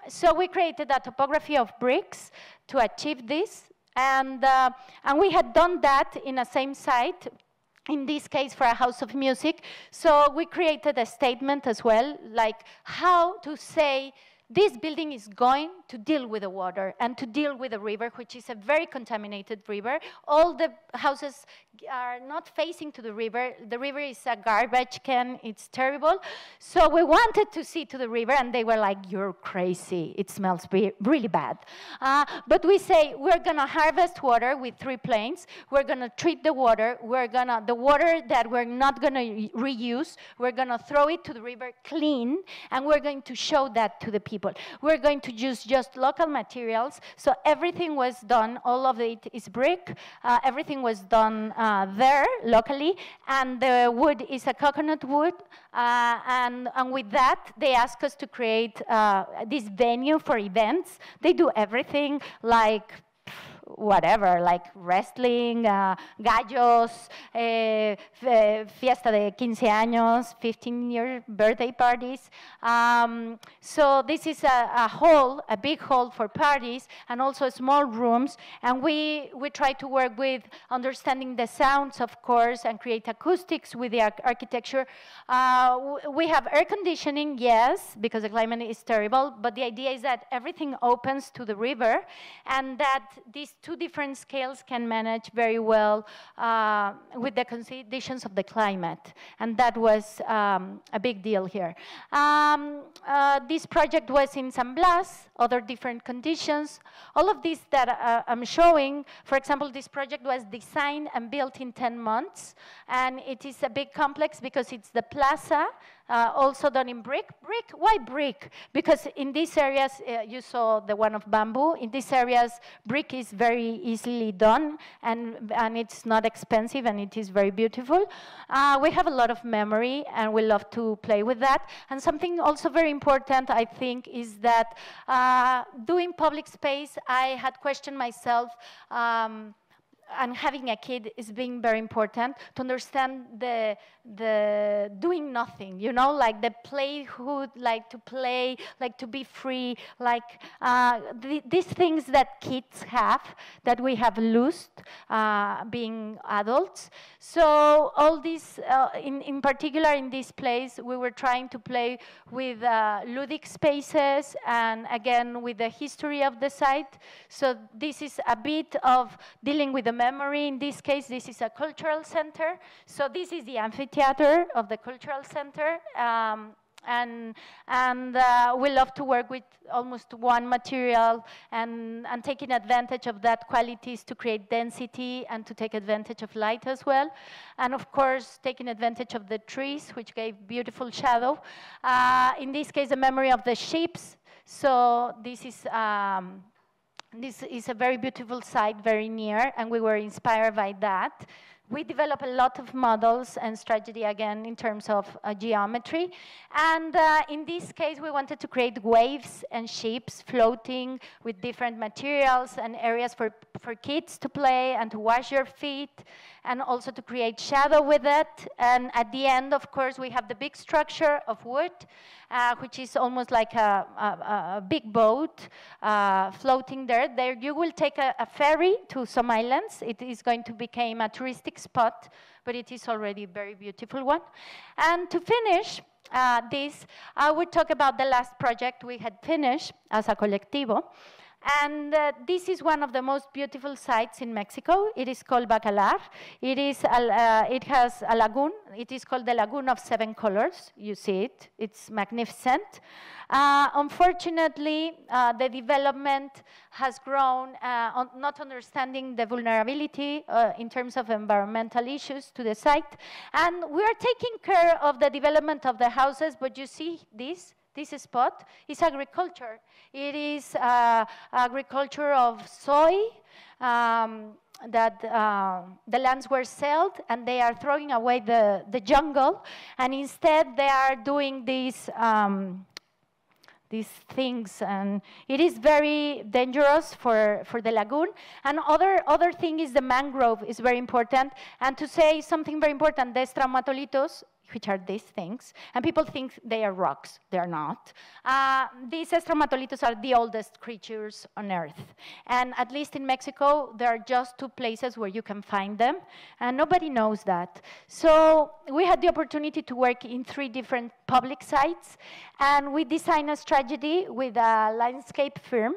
So we created a topography of bricks to achieve this. And we had done that in the same site, in this case for a house of music. So we created a statement as well, like how to say this building is going to deal with the water and to deal with the river, which is a very contaminated river. All the houses are not facing to the river. The river is a garbage can. It's terrible. So we wanted to see to the river, and they were like, you're crazy. It smells really bad. But we say, we're going to harvest water with 3 planes. We're going to treat the water. The water that we're not going to reuse, we're going to throw it to the river clean, and we're going to show that to the people. We're going to use just local materials. So everything was done, all of it is brick. Everything was done there locally, and the wood is a coconut wood. And with that, they asked us to create this venue for events. They do everything, like whatever, like wrestling, gallos, fiesta de 15 años, 15-year birthday parties. So this is a hall, a big hall for parties, and also small rooms. And we try to work with understanding the sounds, of course, and create acoustics with the architecture. We have air conditioning, yes, because the climate is terrible, but the idea is that everything opens to the river, and that these two different scales can manage very well with the conditions of the climate. And that was a big deal here. This project was in San Blas, other different conditions. All of this that I'm showing, for example, this project was designed and built in 10 months, and it is a big complex because it's the plaza, also done in brick. Brick? Why brick? Because in these areas, you saw the one of bamboo. In these areas, brick is very easily done, and it's not expensive, and it is very beautiful. We have a lot of memory, and we love to play with that. And something also very important, I think, is that doing public space, I had questioned myself, and having a kid is being very important to understand the doing nothing, you know, like the playhood, like to play, like to be free, like these things that kids have that we have lost being adults. So all these, in particular in this place, we were trying to play with ludic spaces and again with the history of the site. So this is a bit of dealing with the memory. In this case, this is a cultural center. So this is the amphitheater of the cultural center. And we love to work with almost one material and taking advantage of that qualities to create density and to take advantage of light as well. And of course, taking advantage of the trees, which gave beautiful shadow. In this case, the memory of the ships. So this is a very beautiful site, very near, and we were inspired by that. We developed a lot of models and strategy, again, in terms of geometry. And in this case, we wanted to create waves and ships floating with different materials and areas for kids to play and to wash your feet, and also to create shadow with it. And at the end, of course, we have the big structure of wood, which is almost like a big boat floating there. There you will take a ferry to some islands. It is going to become a touristic spot, but it is already a very beautiful one. And to finish this, I would talk about the last project we had finished as a colectivo. And this is one of the most beautiful sites in Mexico. It is called Bacalar. It has a lagoon. It is called the Lagoon of Seven Colors. You see it. It's magnificent. Unfortunately, the development has grown, not understanding the vulnerability in terms of environmental issues to the site. And we are taking care of the development of the houses, but you see this spot is agriculture. It is agriculture of soy, that the lands were sold, and they are throwing away the jungle, and instead they are doing these things, and it is very dangerous for the lagoon. And other thing is the mangrove is very important. And to say something very important, the stromatolitos, which are these things, and people think they are rocks. They are not. These stromatolitos are the oldest creatures on Earth. And at least in Mexico, there are just 2 places where you can find them, and nobody knows that. So we had the opportunity to work in 3 different public sites, and we designed a strategy with a landscape firm,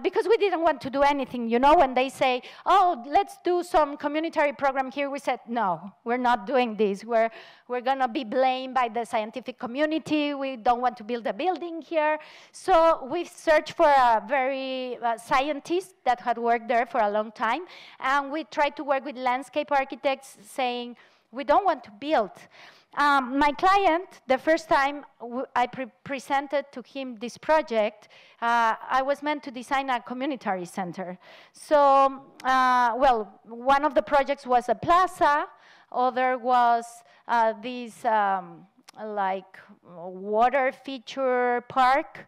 because we didn't want to do anything. You know, when they say, oh, let's do some community program here, we said, no, we're not doing this. We're going to be blamed by the scientific community. We don't want to build a building here. So we searched for a very scientist that had worked there for a long time. And we tried to work with landscape architects saying, we don't want to build. My client, the first time I presented to him this project, I was meant to design a community center. So, well, one of the projects was a plaza. Other was this like water feature park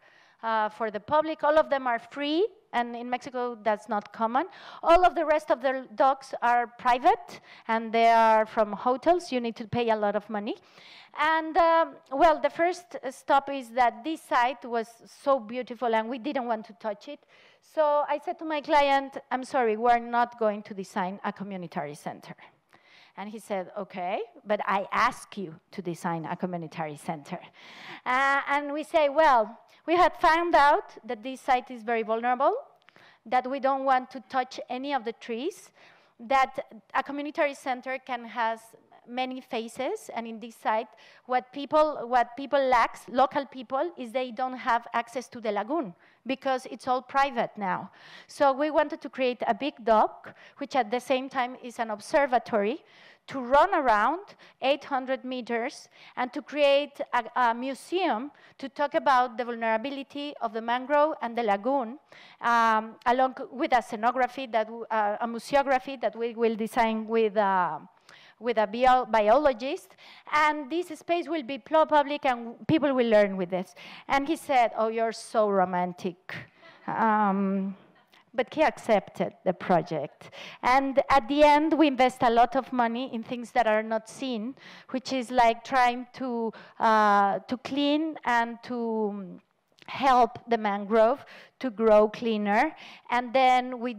for the public. All of them are free. and in Mexico that's not common. All of the rest of the docks are private, and they are from hotels. You need to pay a lot of money. And well, the first stop is that this site was so beautiful, and we didn't want to touch it. So I said to my client, I'm sorry, we're not going to design a community center. And he said, okay, but I ask you to design a community center. And we say, well, we had found out that this site is very vulnerable, that we don't want to touch any of the trees, that a community center can have many faces, and in this site, what people lack, local people, is they don't have access to the lagoon because it's all private now. So we wanted to create a big dock, which at the same time is an observatory, to run around 800 meters and to create a museum to talk about the vulnerability of the mangrove and the lagoon, along with a scenography, a museography that we will design with a biologist, and this space will be public and people will learn with this. And he said, oh, you're so romantic. But he accepted the project. And at the end, we invest a lot of money in things that are not seen, which is like trying to clean and to help the mangrove to grow cleaner. And then we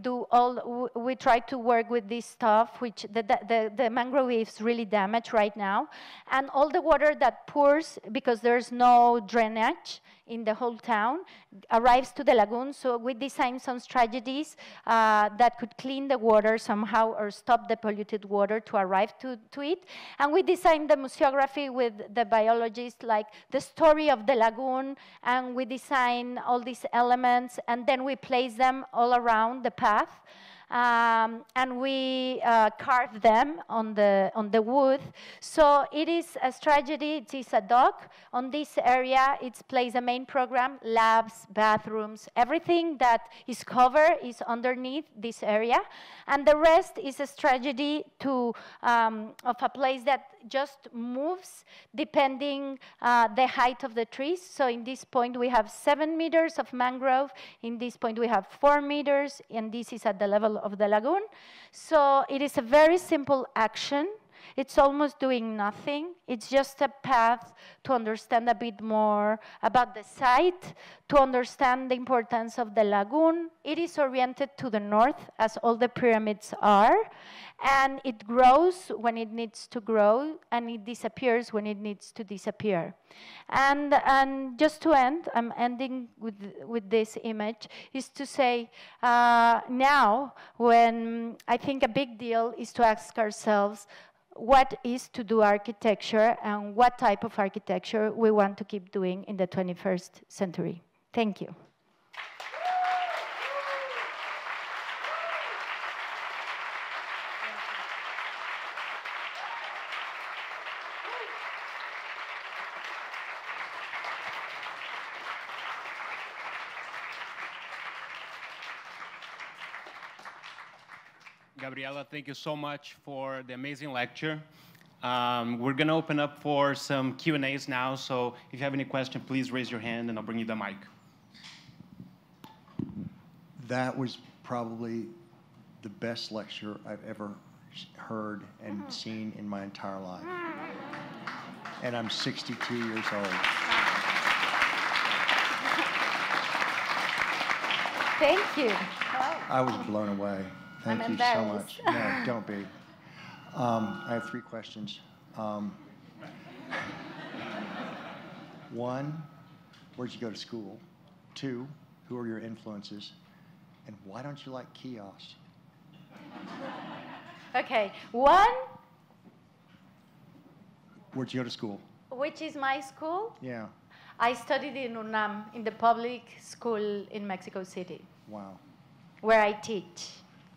try to work with this stuff, which the mangrove is really damaged right now. And all the water that pours, because there's no drainage in the whole town, arrives to the lagoon. So we designed some strategies that could clean the water somehow or stop the polluted water to arrive to it. And we designed the museography with the biologist, like the story of the lagoon, and we designed all these elements, and then we place them all around the path. And we carve them on the wood. So it is a strategy, it is a dock. On this area, it plays a main program, labs, bathrooms, everything that is covered is underneath this area. And the rest is a strategy of a place that just moves depending the height of the trees. So in this point, we have 7 meters of mangrove. In this point, we have 4 meters, and this is at the level of the lagoon. So it is a very simple action. It's almost doing nothing. It's just a path to understand a bit more about the site, to understand the importance of the lagoon. It is oriented to the north, as all the pyramids are, and it grows when it needs to grow, and it disappears when it needs to disappear. And just to end, I'm ending with this image, is to say, now, when I think a big deal is to ask ourselves, what is to do architecture and what type of architecture we want to keep doing in the 21st century. Thank you. Gabriela, thank you so much for the amazing lecture. We're going to open up for some Q&As now, so if you have any question, please raise your hand and I'll bring you the mic. That was probably the best lecture I've ever heard and seen in my entire life. And I'm 62 years old. Thank you. I was blown away. Thank you so much. No, don't be. I have 3 questions. One, where'd you go to school? 2, who are your influences? And why don't you like kiosks? Okay, 1. Where'd you go to school? Which is my school? Yeah. I studied in UNAM, in the public school in Mexico City. Wow. Where I teach.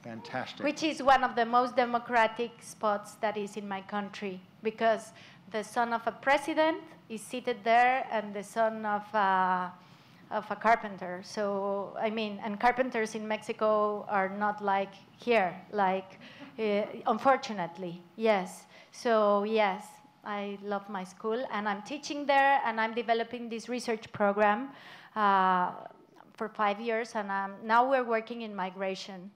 Fantastic. Which is one of the most democratic spots that is in my country, because the son of a president is seated there and the son of a carpenter. So, I mean, and carpenters in Mexico are not like here, like, unfortunately, yes. So, yes, I love my school, and I'm teaching there, and I'm developing this research program for 5 years, and now we're working in migration.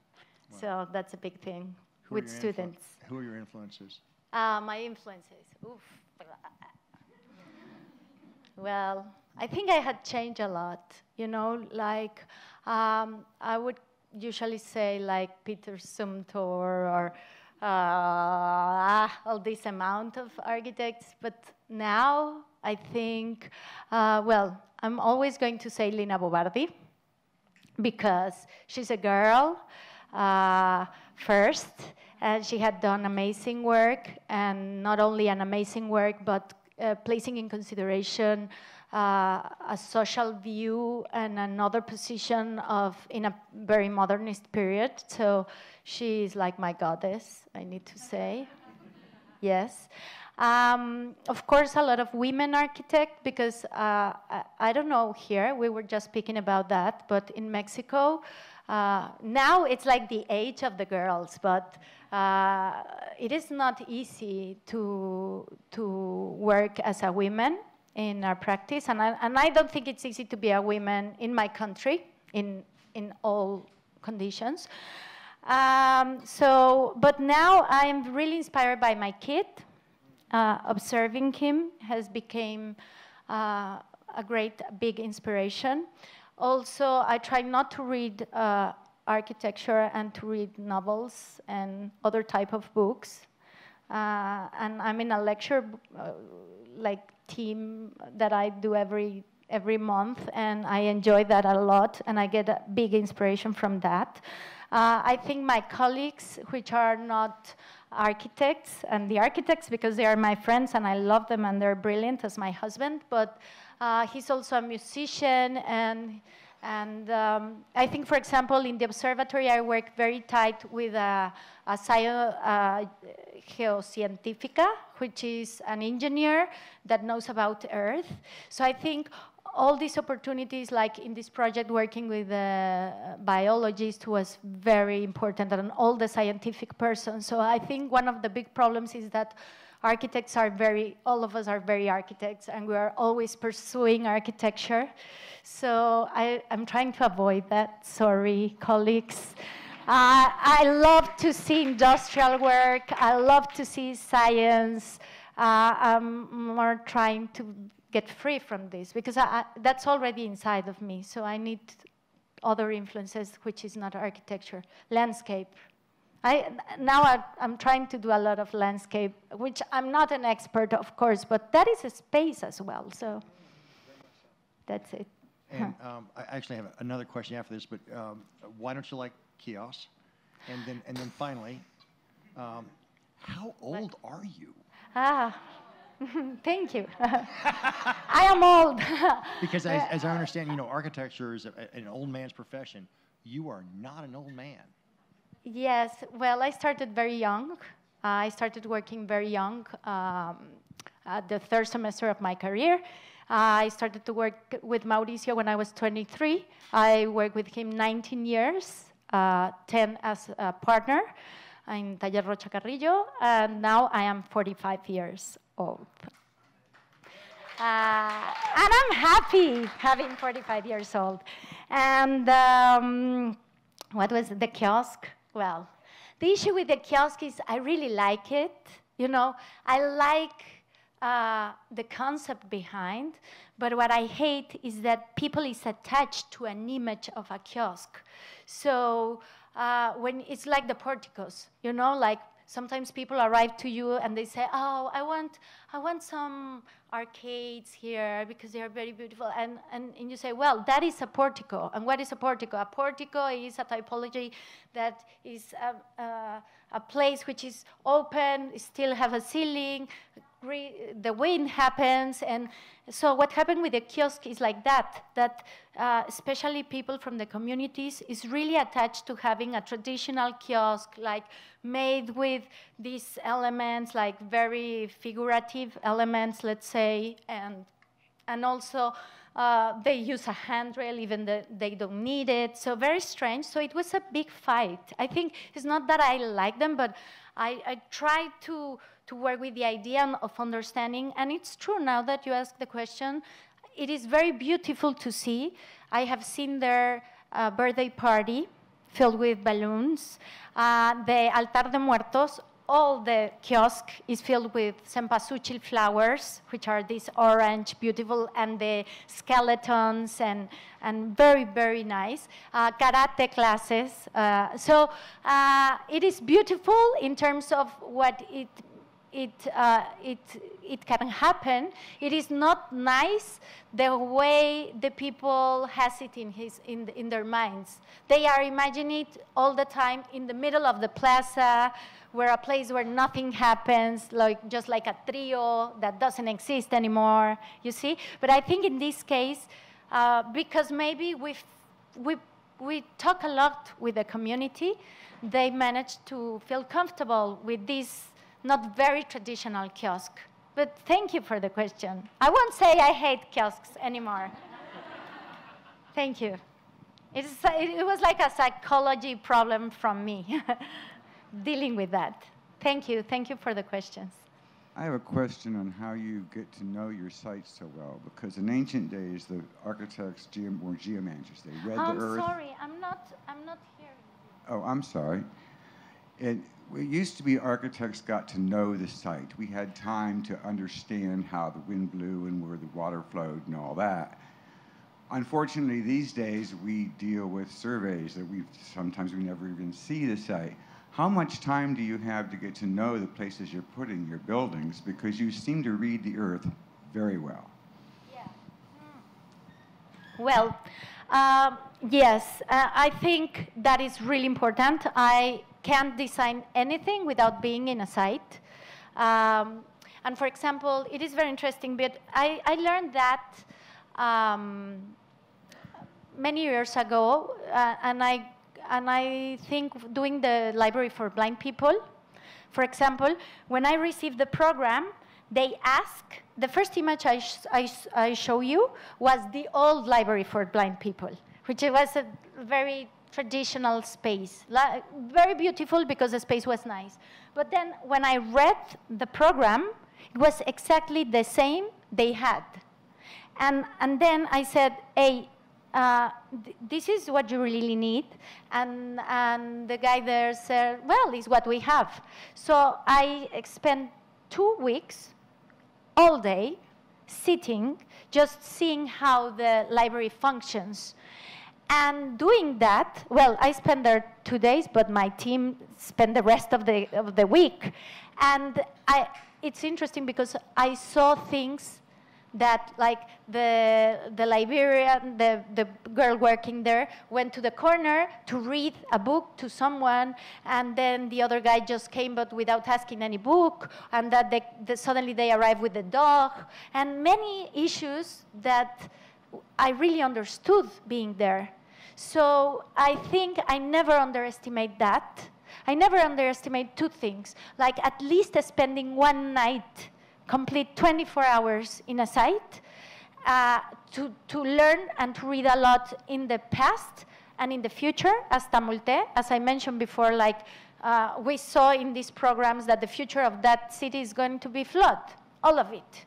Wow. So that's a big thing Who with students. Who are your influences? My influences. Oof. Well, I think I had changed a lot. You know, like I would usually say like Peter Sumter or all this amount of architects, but now I think, well, I'm always going to say Lina Bobardi because she's a girl first, and she had done amazing work, and not only an amazing work, but placing in consideration a social view and another position in a very modernist period. So she is like my goddess, I need to say. Yes. Of course, a lot of women architects, because I don't know here, we were just speaking about that, but in Mexico, now it's like the age of the girls, but it is not easy to work as a woman in our practice, and I don't think it's easy to be a woman in my country in all conditions. But now I'm really inspired by my kid. Observing him has become a great, big inspiration. Also, I try not to read architecture and to read novels and other type of books. And I'm in a lecture like team that I do every month, and I enjoy that a lot, and I get a big inspiration from that. I think my colleagues, which are not architects, and the architects because they are my friends and I love them and they're brilliant, as my husband, but he's also a musician, and I think, for example, in the observatory, I work very tight with a geoscientifica, which is an engineer that knows about Earth. So I think all these opportunities, like in this project, working with a biologist who was very important, and all the scientific persons. So I think one of the big problems is that architects are all of us are very architects, and we are always pursuing architecture. So I'm trying to avoid that, sorry, colleagues. I love to see industrial work, I love to see science. I'm more trying to get free from this, because that's already inside of me, so I need other influences, which is not architecture, landscape. I'm trying to do a lot of landscape, which I'm not an expert, of course, but that is a space as well, so that's it. And I actually have another question after this, but why don't you like kiosks? And then finally, how old are you? Thank you. I am old. Because as I understand, architecture is an old man's profession. You are not an old man. Yes, well, I started very young. I started working very young, at the third semester of my career. I started to work with Mauricio when I was 23. I worked with him 19 years, 10 as a partner in Taller Rocha Carrillo, and now I am 45 years old. And I'm happy having 45 years old. And what was the kiosk? Well, the issue with the kiosk is I really like it. I like the concept behind, but what I hate is that people is attached to an image of a kiosk. So when it's like the porticos, like sometimes people arrive to you and they say, oh, I want some arcades here because they are very beautiful. And you say, well, that is a portico. And what is a portico? A portico is a typology that is a place which is open, still have a ceiling, the wind happens. And so what happened with the kiosk is like that especially people from the communities is really attached to having a traditional kiosk, like made with these elements, like very figurative elements, let's say, and also they use a handrail even though they don't need it. So very strange. So it was a big fight. I think it's not that I like them, but I try to work with the idea of understanding. And it's true now that you ask the question, it is very beautiful to see. I have seen their birthday party filled with balloons. The Altar de Muertos, all the kiosk is filled with cempasúchil flowers, which are these orange, beautiful, and the skeletons, and very, very nice. Karate classes. So it is beautiful in terms of what it can happen. It is not nice the way the people has it in their minds. They are imagining it all the time in the middle of the plaza, where a place where nothing happens, just like a trio that doesn't exist anymore, you see? But I think in this case, because maybe we talk a lot with the community, they managed to feel comfortable with this not very traditional kiosk. But thank you for the question. I won't say I hate kiosks anymore. Thank you. It was like a psychology problem from me, dealing with that. Thank you for the questions. I have a question on how you get to know your sites so well, because in ancient days, the architects were geomancers. They read the earth. I'm sorry, I'm not hearing you. Oh, I'm sorry. It used to be architects got to know the site. We had time to understand how the wind blew and where the water flowed and all that. Unfortunately, these days, we deal with surveys that sometimes we never even see the site. How much time do you have to get to know the places you're putting your buildings? Because you seem to read the earth very well. Yeah. Well, yes, I think that is really important. I can't design anything without being in a site. And for example, it is very interesting, but I learned that many years ago, and I think doing the library for blind people, for example, when I received the program, they ask, the first image I show you was the old library for blind people, which was a very traditional space, very beautiful because the space was nice. But then when I read the program, it was exactly the same they had. And then I said, hey, this is what you really need. And the guy there said, well, it's what we have. So I spent 2 weeks, all day, sitting, just seeing how the library functions. And doing that, well, I spent there 2 days, but my team spent the rest of the week. And it's interesting because I saw things that, like the librarian, the girl working there, went to the corner to read a book to someone, and then the other guy just came but without asking any book, and that suddenly they arrived with the dog, and many issues that I really understood being there. So I think I never underestimate that. I never underestimate 2 things, like at least spending 1 night, complete 24 hours in a site, to learn and to read a lot in the past and in the future, as Tamulte, as I mentioned before, like we saw in these programs that the future of that city is going to be flood, all of it.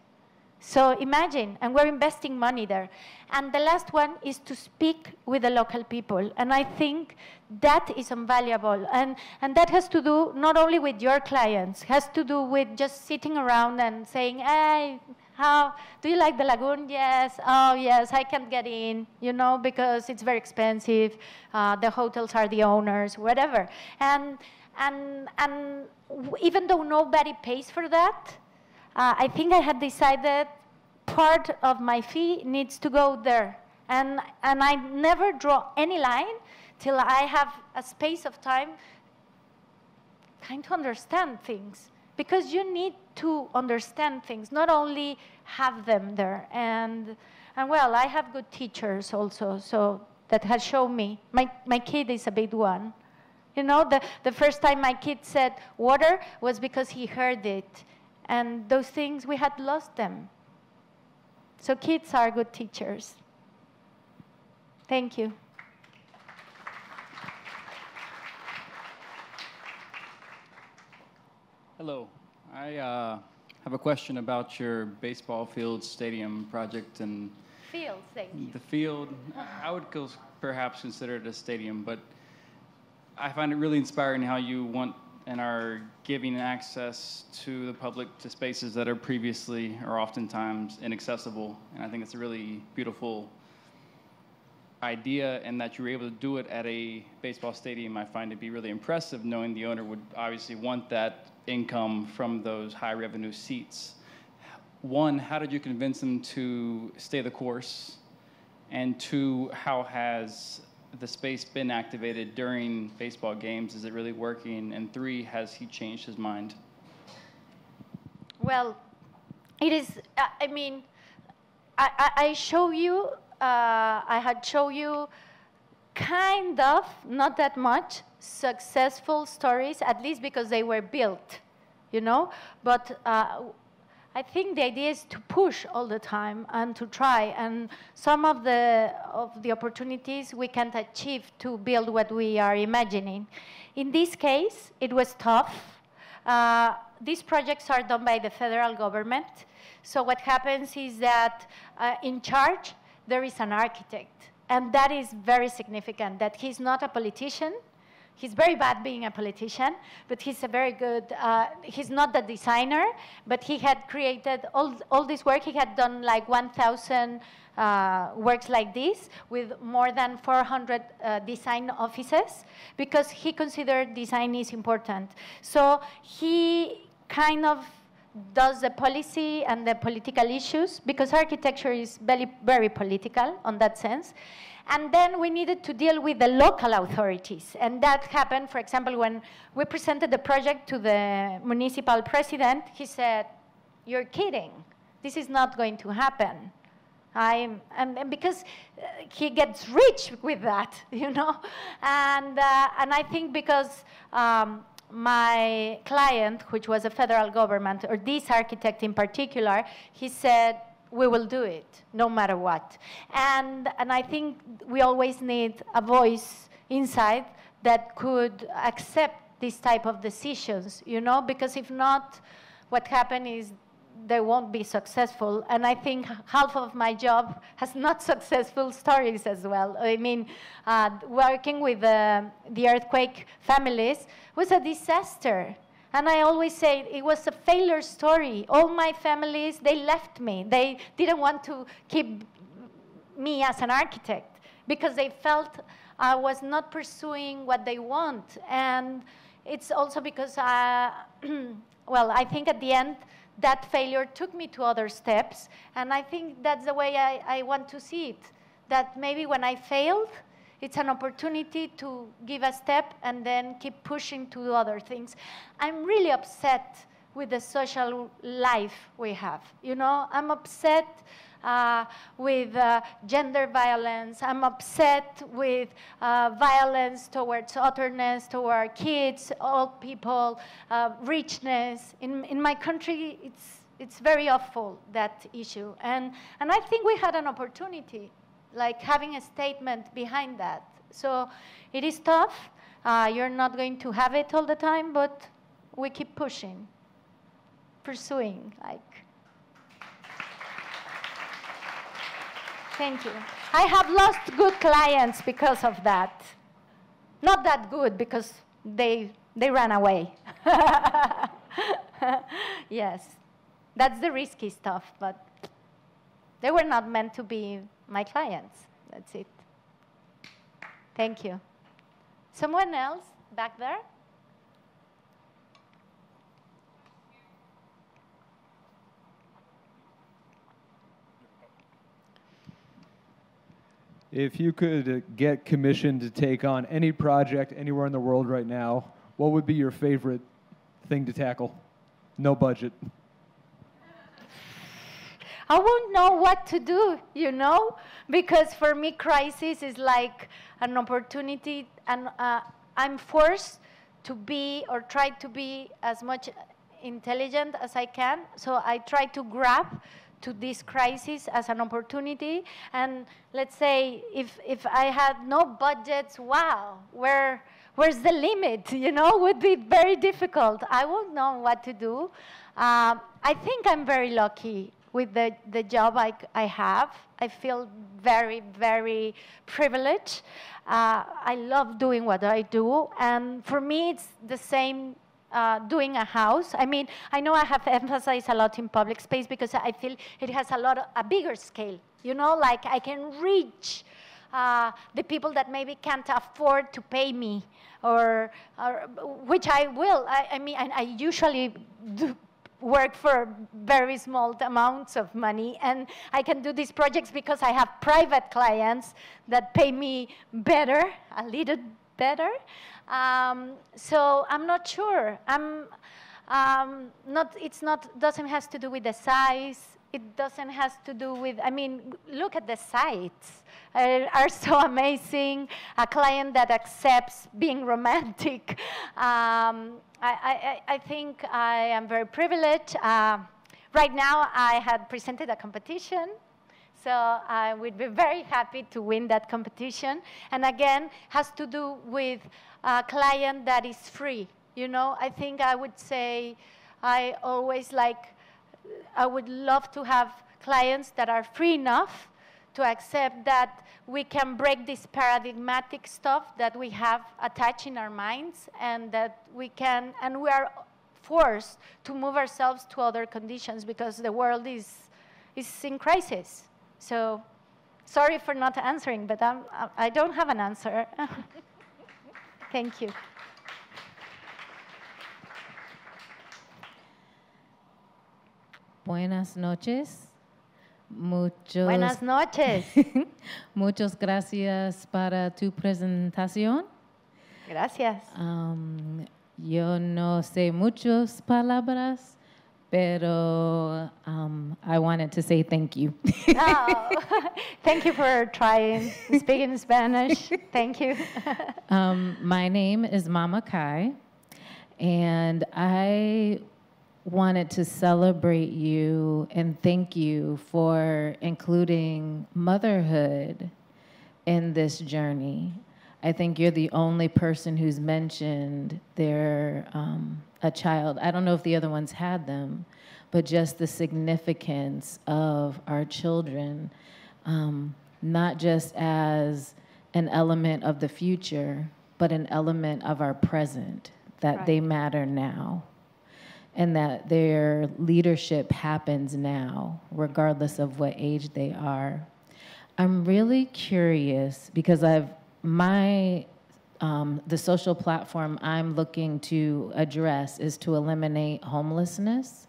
So imagine, and we're investing money there. And the last one is to speak with the local people. And I think that is invaluable. And that has to do not only with your clients, has to do with just sitting around and saying, hey, how, do you like the lagoon? Yes. Oh, yes, I can't get in, because it's very expensive. The hotels are the owners, whatever. And even though nobody pays for that, I think I had decided part of my fee needs to go there. And I never draw any line till I have a space of time kind of understand things. Because you need to understand things, not only have them there. And well, I have good teachers also, so that has shown me. My kid is a big one. The first time my kid said water was because he heard it. And those things, we had lost them. So kids are good teachers. Thank you. Hello. I have a question about your baseball field stadium project. And field, thank you. The field, I would perhaps consider it a stadium, but I find it really inspiring how you want and are giving access to the public to spaces that are previously or oftentimes inaccessible. And I think it's a really beautiful idea, and that you were able to do it at a baseball stadium. I find it to be really impressive, knowing the owner would obviously want that income from those high revenue seats. One, how did you convince them to stay the course? And two, how has the space been activated during baseball games? Is it really working? And three, has he changed his mind? Well, it is, I mean, I show you, I had shown you kind of, not that much, successful stories, at least because they were built, you know? But I think the idea is to push all the time and to try. And some of the opportunities we can't achieve to build what we are imagining. In this case, it was tough. These projects are done by the federal government. So what happens is that in charge, there is an architect. And that is very significant, that he's not a politician. He's very bad being a politician, but he's a very good, he's not the designer, but he had created all this work. He had done like 1,000 works like this with more than 400 design offices, because he considered design is important. So he kind of does the policy and the political issues, because architecture is very, very political on that sense. And then we needed to deal with the local authorities. And that happened, for example, when we presented the project to the municipal president, he said, "You're kidding. This is not going to happen." And because he gets rich with that, you know? And I think because my client, which was a federal government, or this architect in particular, he said, "We will do it, no matter what." And I think we always need a voice inside that could accept this type of decisions, you know, because if not, what happens is they won't be successful. And I think half of my job has not successful stories as well. I mean, working with the earthquake families was a disaster. And I always say it was a failure story. All my families, they left me. They didn't want to keep me as an architect because they felt I was not pursuing what they want. And it's also because, well, I think at the end, that failure took me to other steps. And I think that's the way I want to see it, that maybe when I failed, it's an opportunity to give a step and then keep pushing to other things. I'm really upset with the social life we have. You know, I'm upset with gender violence. I'm upset with violence towards otherness, toward kids, old people, richness. In my country, it's very awful, that issue. And I think we had an opportunity, like having a statement behind that. So it is tough. You're not going to have it all the time, but we keep pushing, pursuing, like. Thank you. I have lost good clients because of that. Not that good, because they ran away. Yes, that's the risky stuff, but they were not meant to be my clients. That's it. Thank you. Someone else back there? If you could get commissioned to take on any project anywhere in the world right now, what would be your favorite thing to tackle? No budget. I won't know what to do, you know, because for me, crisis is like an opportunity, and I'm forced to be or try to be as much intelligent as I can. So I try to grab to this crisis as an opportunity. And let's say if I had no budgets, wow, where's the limit? You know, would be very difficult. I won't know what to do. I think I'm very lucky with the job I have. I feel very, very privileged. I love doing what I do, and for me, it's the same doing a house. I mean, I know I have emphasized a lot in public space because I feel it has a bigger scale. You know, like I can reach the people that maybe can't afford to pay me, or which I will. I mean, I usually do work for very small amounts of money, and I can do these projects because I have private clients that pay me better, a little better. So I'm not sure. Doesn't have to do with the size. It doesn't have to do with, I mean, look at the sites. Are so amazing. A client that accepts being romantic. I think I am very privileged. Right now, I had presented a competition, so I would be very happy to win that competition. And again, has to do with a client that is free. You know, I think I would say I would love to have clients that are free enough to accept that we can break this paradigmatic stuff that we have attached in our minds, and that we are forced to move ourselves to other conditions because the world is in crisis. So sorry for not answering, but I don't have an answer. Thank you. Buenas noches. Buenas noches. Muchas gracias para tu presentación. Gracias. Yo no sé muchas palabras, pero I wanted to say thank you. Oh, thank you for trying speaking Spanish. Thank you. My name is Mama Kai, and I wanted to celebrate you and thank you for including motherhood in this journey. I think you're the only person who's mentioned a child. I don't know if the other ones had them, but just the significance of our children, not just as an element of the future, but an element of our present, that Right. they matter now. And that their leadership happens now, regardless of what age they are. I'm really curious because the social platform I'm looking to address is to eliminate homelessness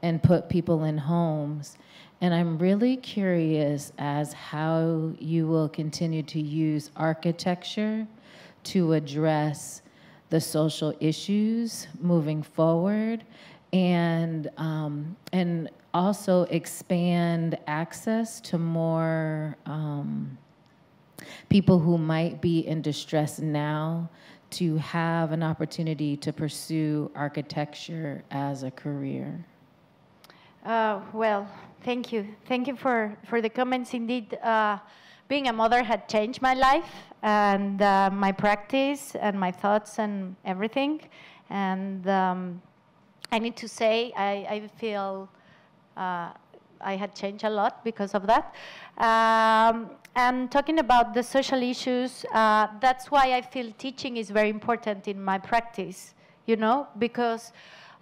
and put people in homes. And I'm really curious as how you will continue to use architecture to address the social issues moving forward, and also expand access to more people who might be in distress now to have an opportunity to pursue architecture as a career. Well, thank you. Thank you for the comments. Indeed, being a mother had changed my life and my practice and my thoughts and everything. And I need to say, I feel I had changed a lot because of that. And talking about the social issues, that's why I feel teaching is very important in my practice, you know, because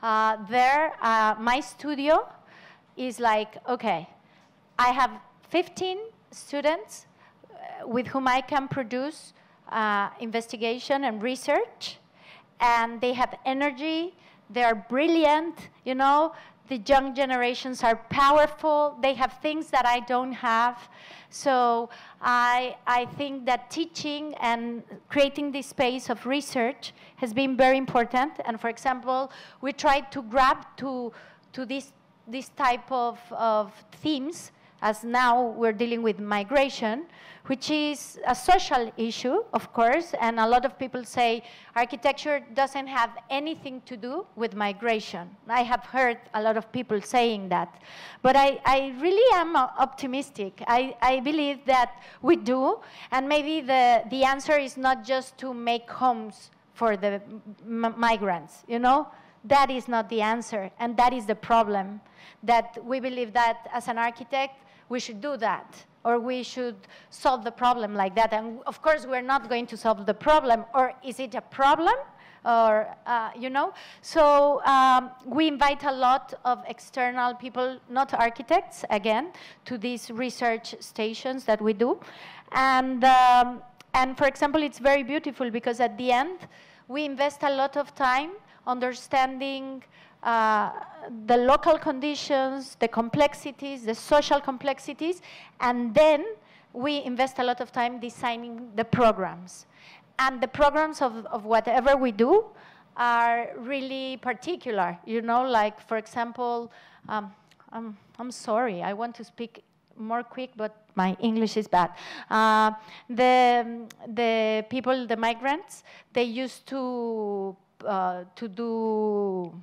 my studio is like, okay, I have 15 students with whom I can produce investigation and research, and they have energy, they are brilliant, you know, the young generations are powerful, they have things that I don't have. So I think that teaching and creating this space of research has been very important. And for example, we tried to grab to this type of themes, as now we're dealing with migration, which is a social issue, of course, and a lot of people say architecture doesn't have anything to do with migration. I have heard a lot of people saying that. But I really am optimistic. I believe that we do, and maybe the answer is not just to make homes for the migrants, you know? That is not the answer, and that is the problem, that we believe that as an architect, we should do that, or we should solve the problem like that. And of course, we're not going to solve the problem. Or is it a problem? Or, you know? So we invite a lot of external people, not architects, again, to these research stations that we do. And for example, it's very beautiful because at the end, we invest a lot of time understanding the local conditions, the complexities, the social complexities, and then we invest a lot of time designing the programs. And the programs of whatever we do are really particular, you know, like, for example, I'm sorry, I want to speak more quick, but my English is bad. The people, the migrants, they used to do,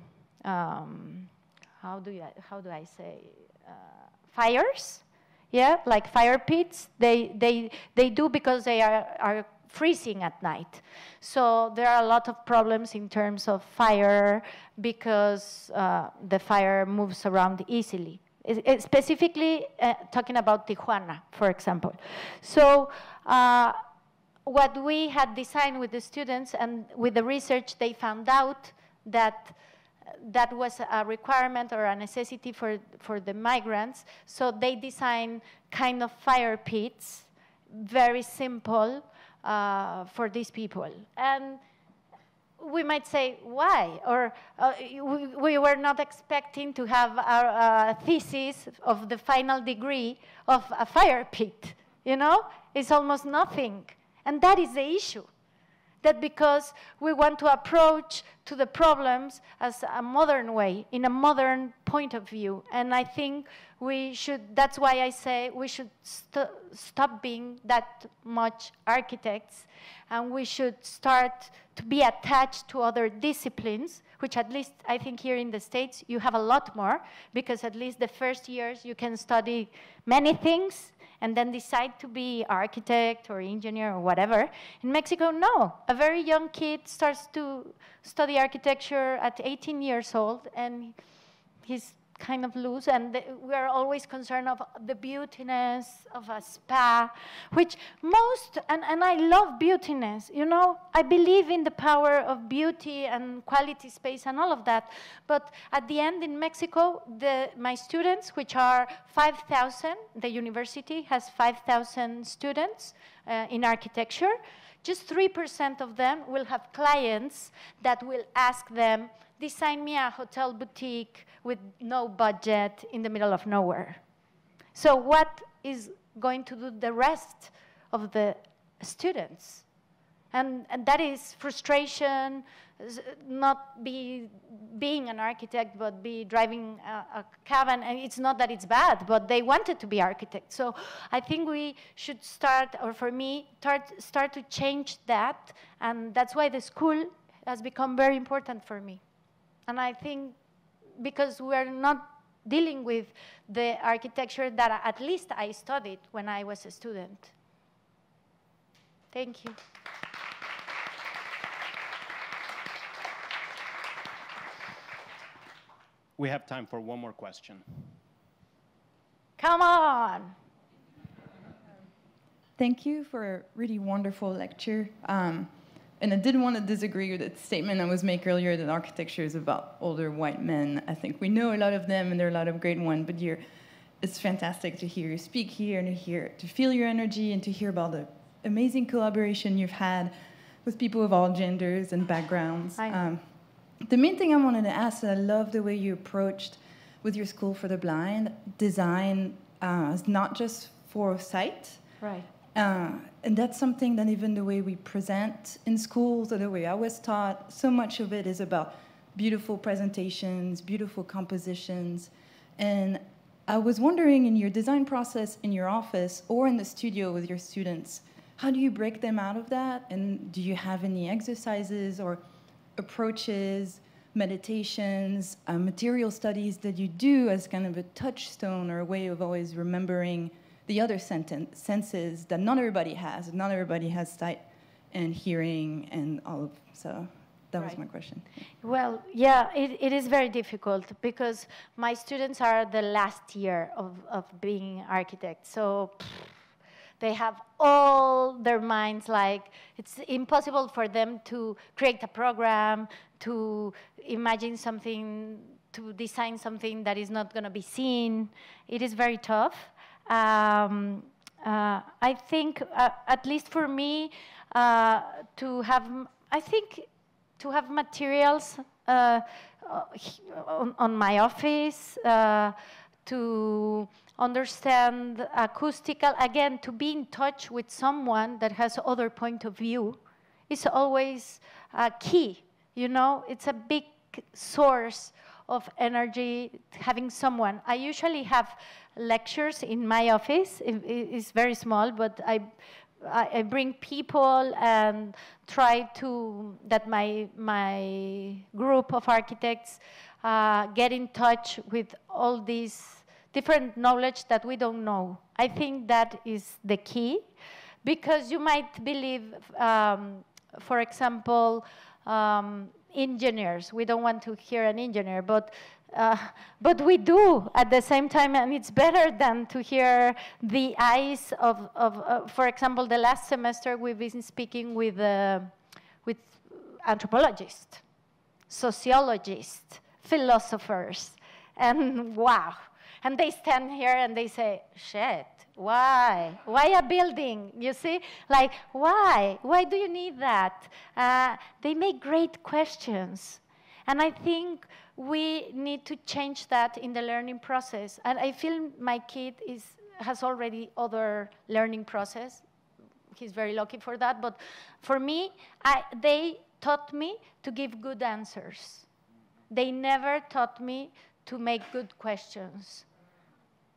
how do I say, fires, yeah, like fire pits. They do because they are freezing at night. So there are a lot of problems in terms of fire because the fire moves around easily. Specifically talking about Tijuana, for example. So what we had designed with the students and with the research, they found out that that was a requirement or a necessity for the migrants. So they designed kind of fire pits, very simple, for these people. And we might say, why? Or we were not expecting to have our thesis of the final degree of a fire pit, you know? It's almost nothing. And that is the issue. That because we want to approach to the problems as a modern way, in a modern point of view. And I think we should, that's why I say we should stop being that much architects, and we should start to be attached to other disciplines, which at least I think here in the States you have a lot more, because at least the first years you can study many things and then decide to be architect or engineer or whatever. In Mexico, no. A very young kid starts to study architecture at 18 years old, and he's kind of loose, and we are always concerned of the beautiness of a spa, which most, and I love beautiness, you know, I believe in the power of beauty and quality space and all of that, but at the end in Mexico, my students, which are 5,000, the university has 5,000 students in architecture, just 3% of them will have clients that will ask them, design me a hotel boutique with no budget in the middle of nowhere. So what is going to do the rest of the students? And that is frustration, not being an architect, but be driving a cab. And it's not that it's bad, but they wanted to be architects. So I think we should start, or for me, start to change that. And that's why the school has become very important for me. And I think because we're not dealing with the architecture that at least I studied when I was a student. Thank you. We have time for one more question. Come on. Thank you for a really wonderful lecture. And I didn't want to disagree with the statement I was making earlier that architecture is about older white men. I think we know a lot of them, and there are a lot of great ones, but it's fantastic to hear you speak here and to feel your energy and to hear about the amazing collaboration you've had with people of all genders and backgrounds. The main thing I wanted to ask, I love the way you approached with your School for the Blind, design is not just for sight. Right. And that's something that even the way we present in schools or the way I was taught, so much of it is about beautiful presentations, beautiful compositions. And I was wondering, in your design process in your office or in the studio with your students, how do you break them out of that? And do you have any exercises or approaches, meditations, material studies that you do as kind of a touchstone or a way of always remembering the other senses that not everybody has. Not everybody has sight and hearing and all of, so That was my question. Well, yeah, it is very difficult because my students are the last year of being architects. So they have all their minds like, it's impossible for them to create a program, to imagine something, to design something that is not going to be seen. It is very tough. I think, at least for me, to have materials on my office, to understand acoustical, again, to be in touch with someone that has other point of view is always key. You know, it's a big source of energy, having someone. I usually have lectures in my office. It's very small, but I bring people and try to, that my group of architects get in touch with all these different knowledge that we don't know. I think that is the key, because you might believe, for example, engineers. We don't want to hear an engineer, but we do at the same time, and it's better than to hear the eyes of for example, the last semester we've been speaking with anthropologists, sociologists, philosophers, and wow. And they stand here and they say, shit, why? Why a building? You see? Like, why? Why do you need that? They make great questions. And I think we need to change that in the learning process. And I feel my kid has already other learning process. He's very lucky for that. But for me, they taught me to give good answers. They never taught me to make good questions.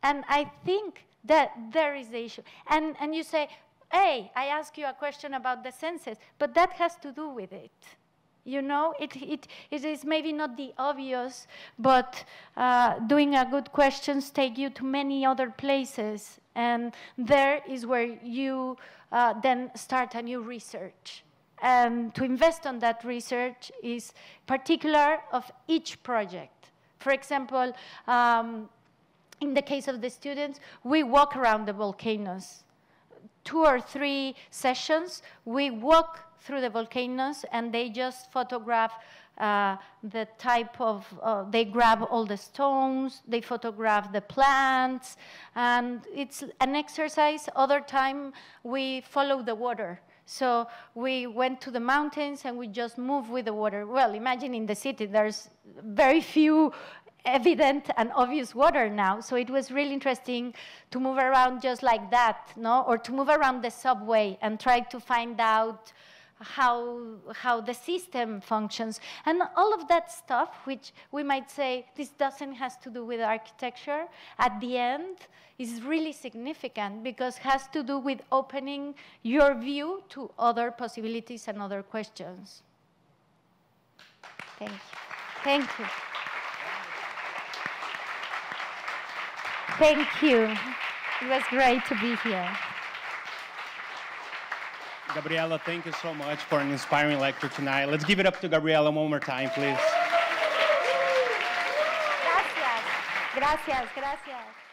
And I think that there is the issue. And you say, hey, I ask you a question about the senses, but that has to do with it. You know, it is maybe not the obvious, but doing a good questions take you to many other places. And there is where you then start a new research. And to invest on that research is particular of each project. For example, in the case of the students, we walk around the volcanoes. 2 or 3 sessions, we walk through the volcanoes, and they just photograph the type of, they grab all the stones, they photograph the plants, and it's an exercise. Other time, we follow the water. So we went to the mountains, and we just move with the water. Well, imagine in the city, there's very few evident and obvious water now. So it was really interesting to move around just like that, no? Or to move around the subway and try to find out how the system functions. And all of that stuff, which we might say, this doesn't have to do with architecture, at the end is really significant because it has to do with opening your view to other possibilities and other questions. Thank you. Thank you. Thank you. It was great to be here. Gabriela, thank you so much for an inspiring lecture tonight. Let's give it up to Gabriela one more time, please. Gracias. Gracias. Gracias.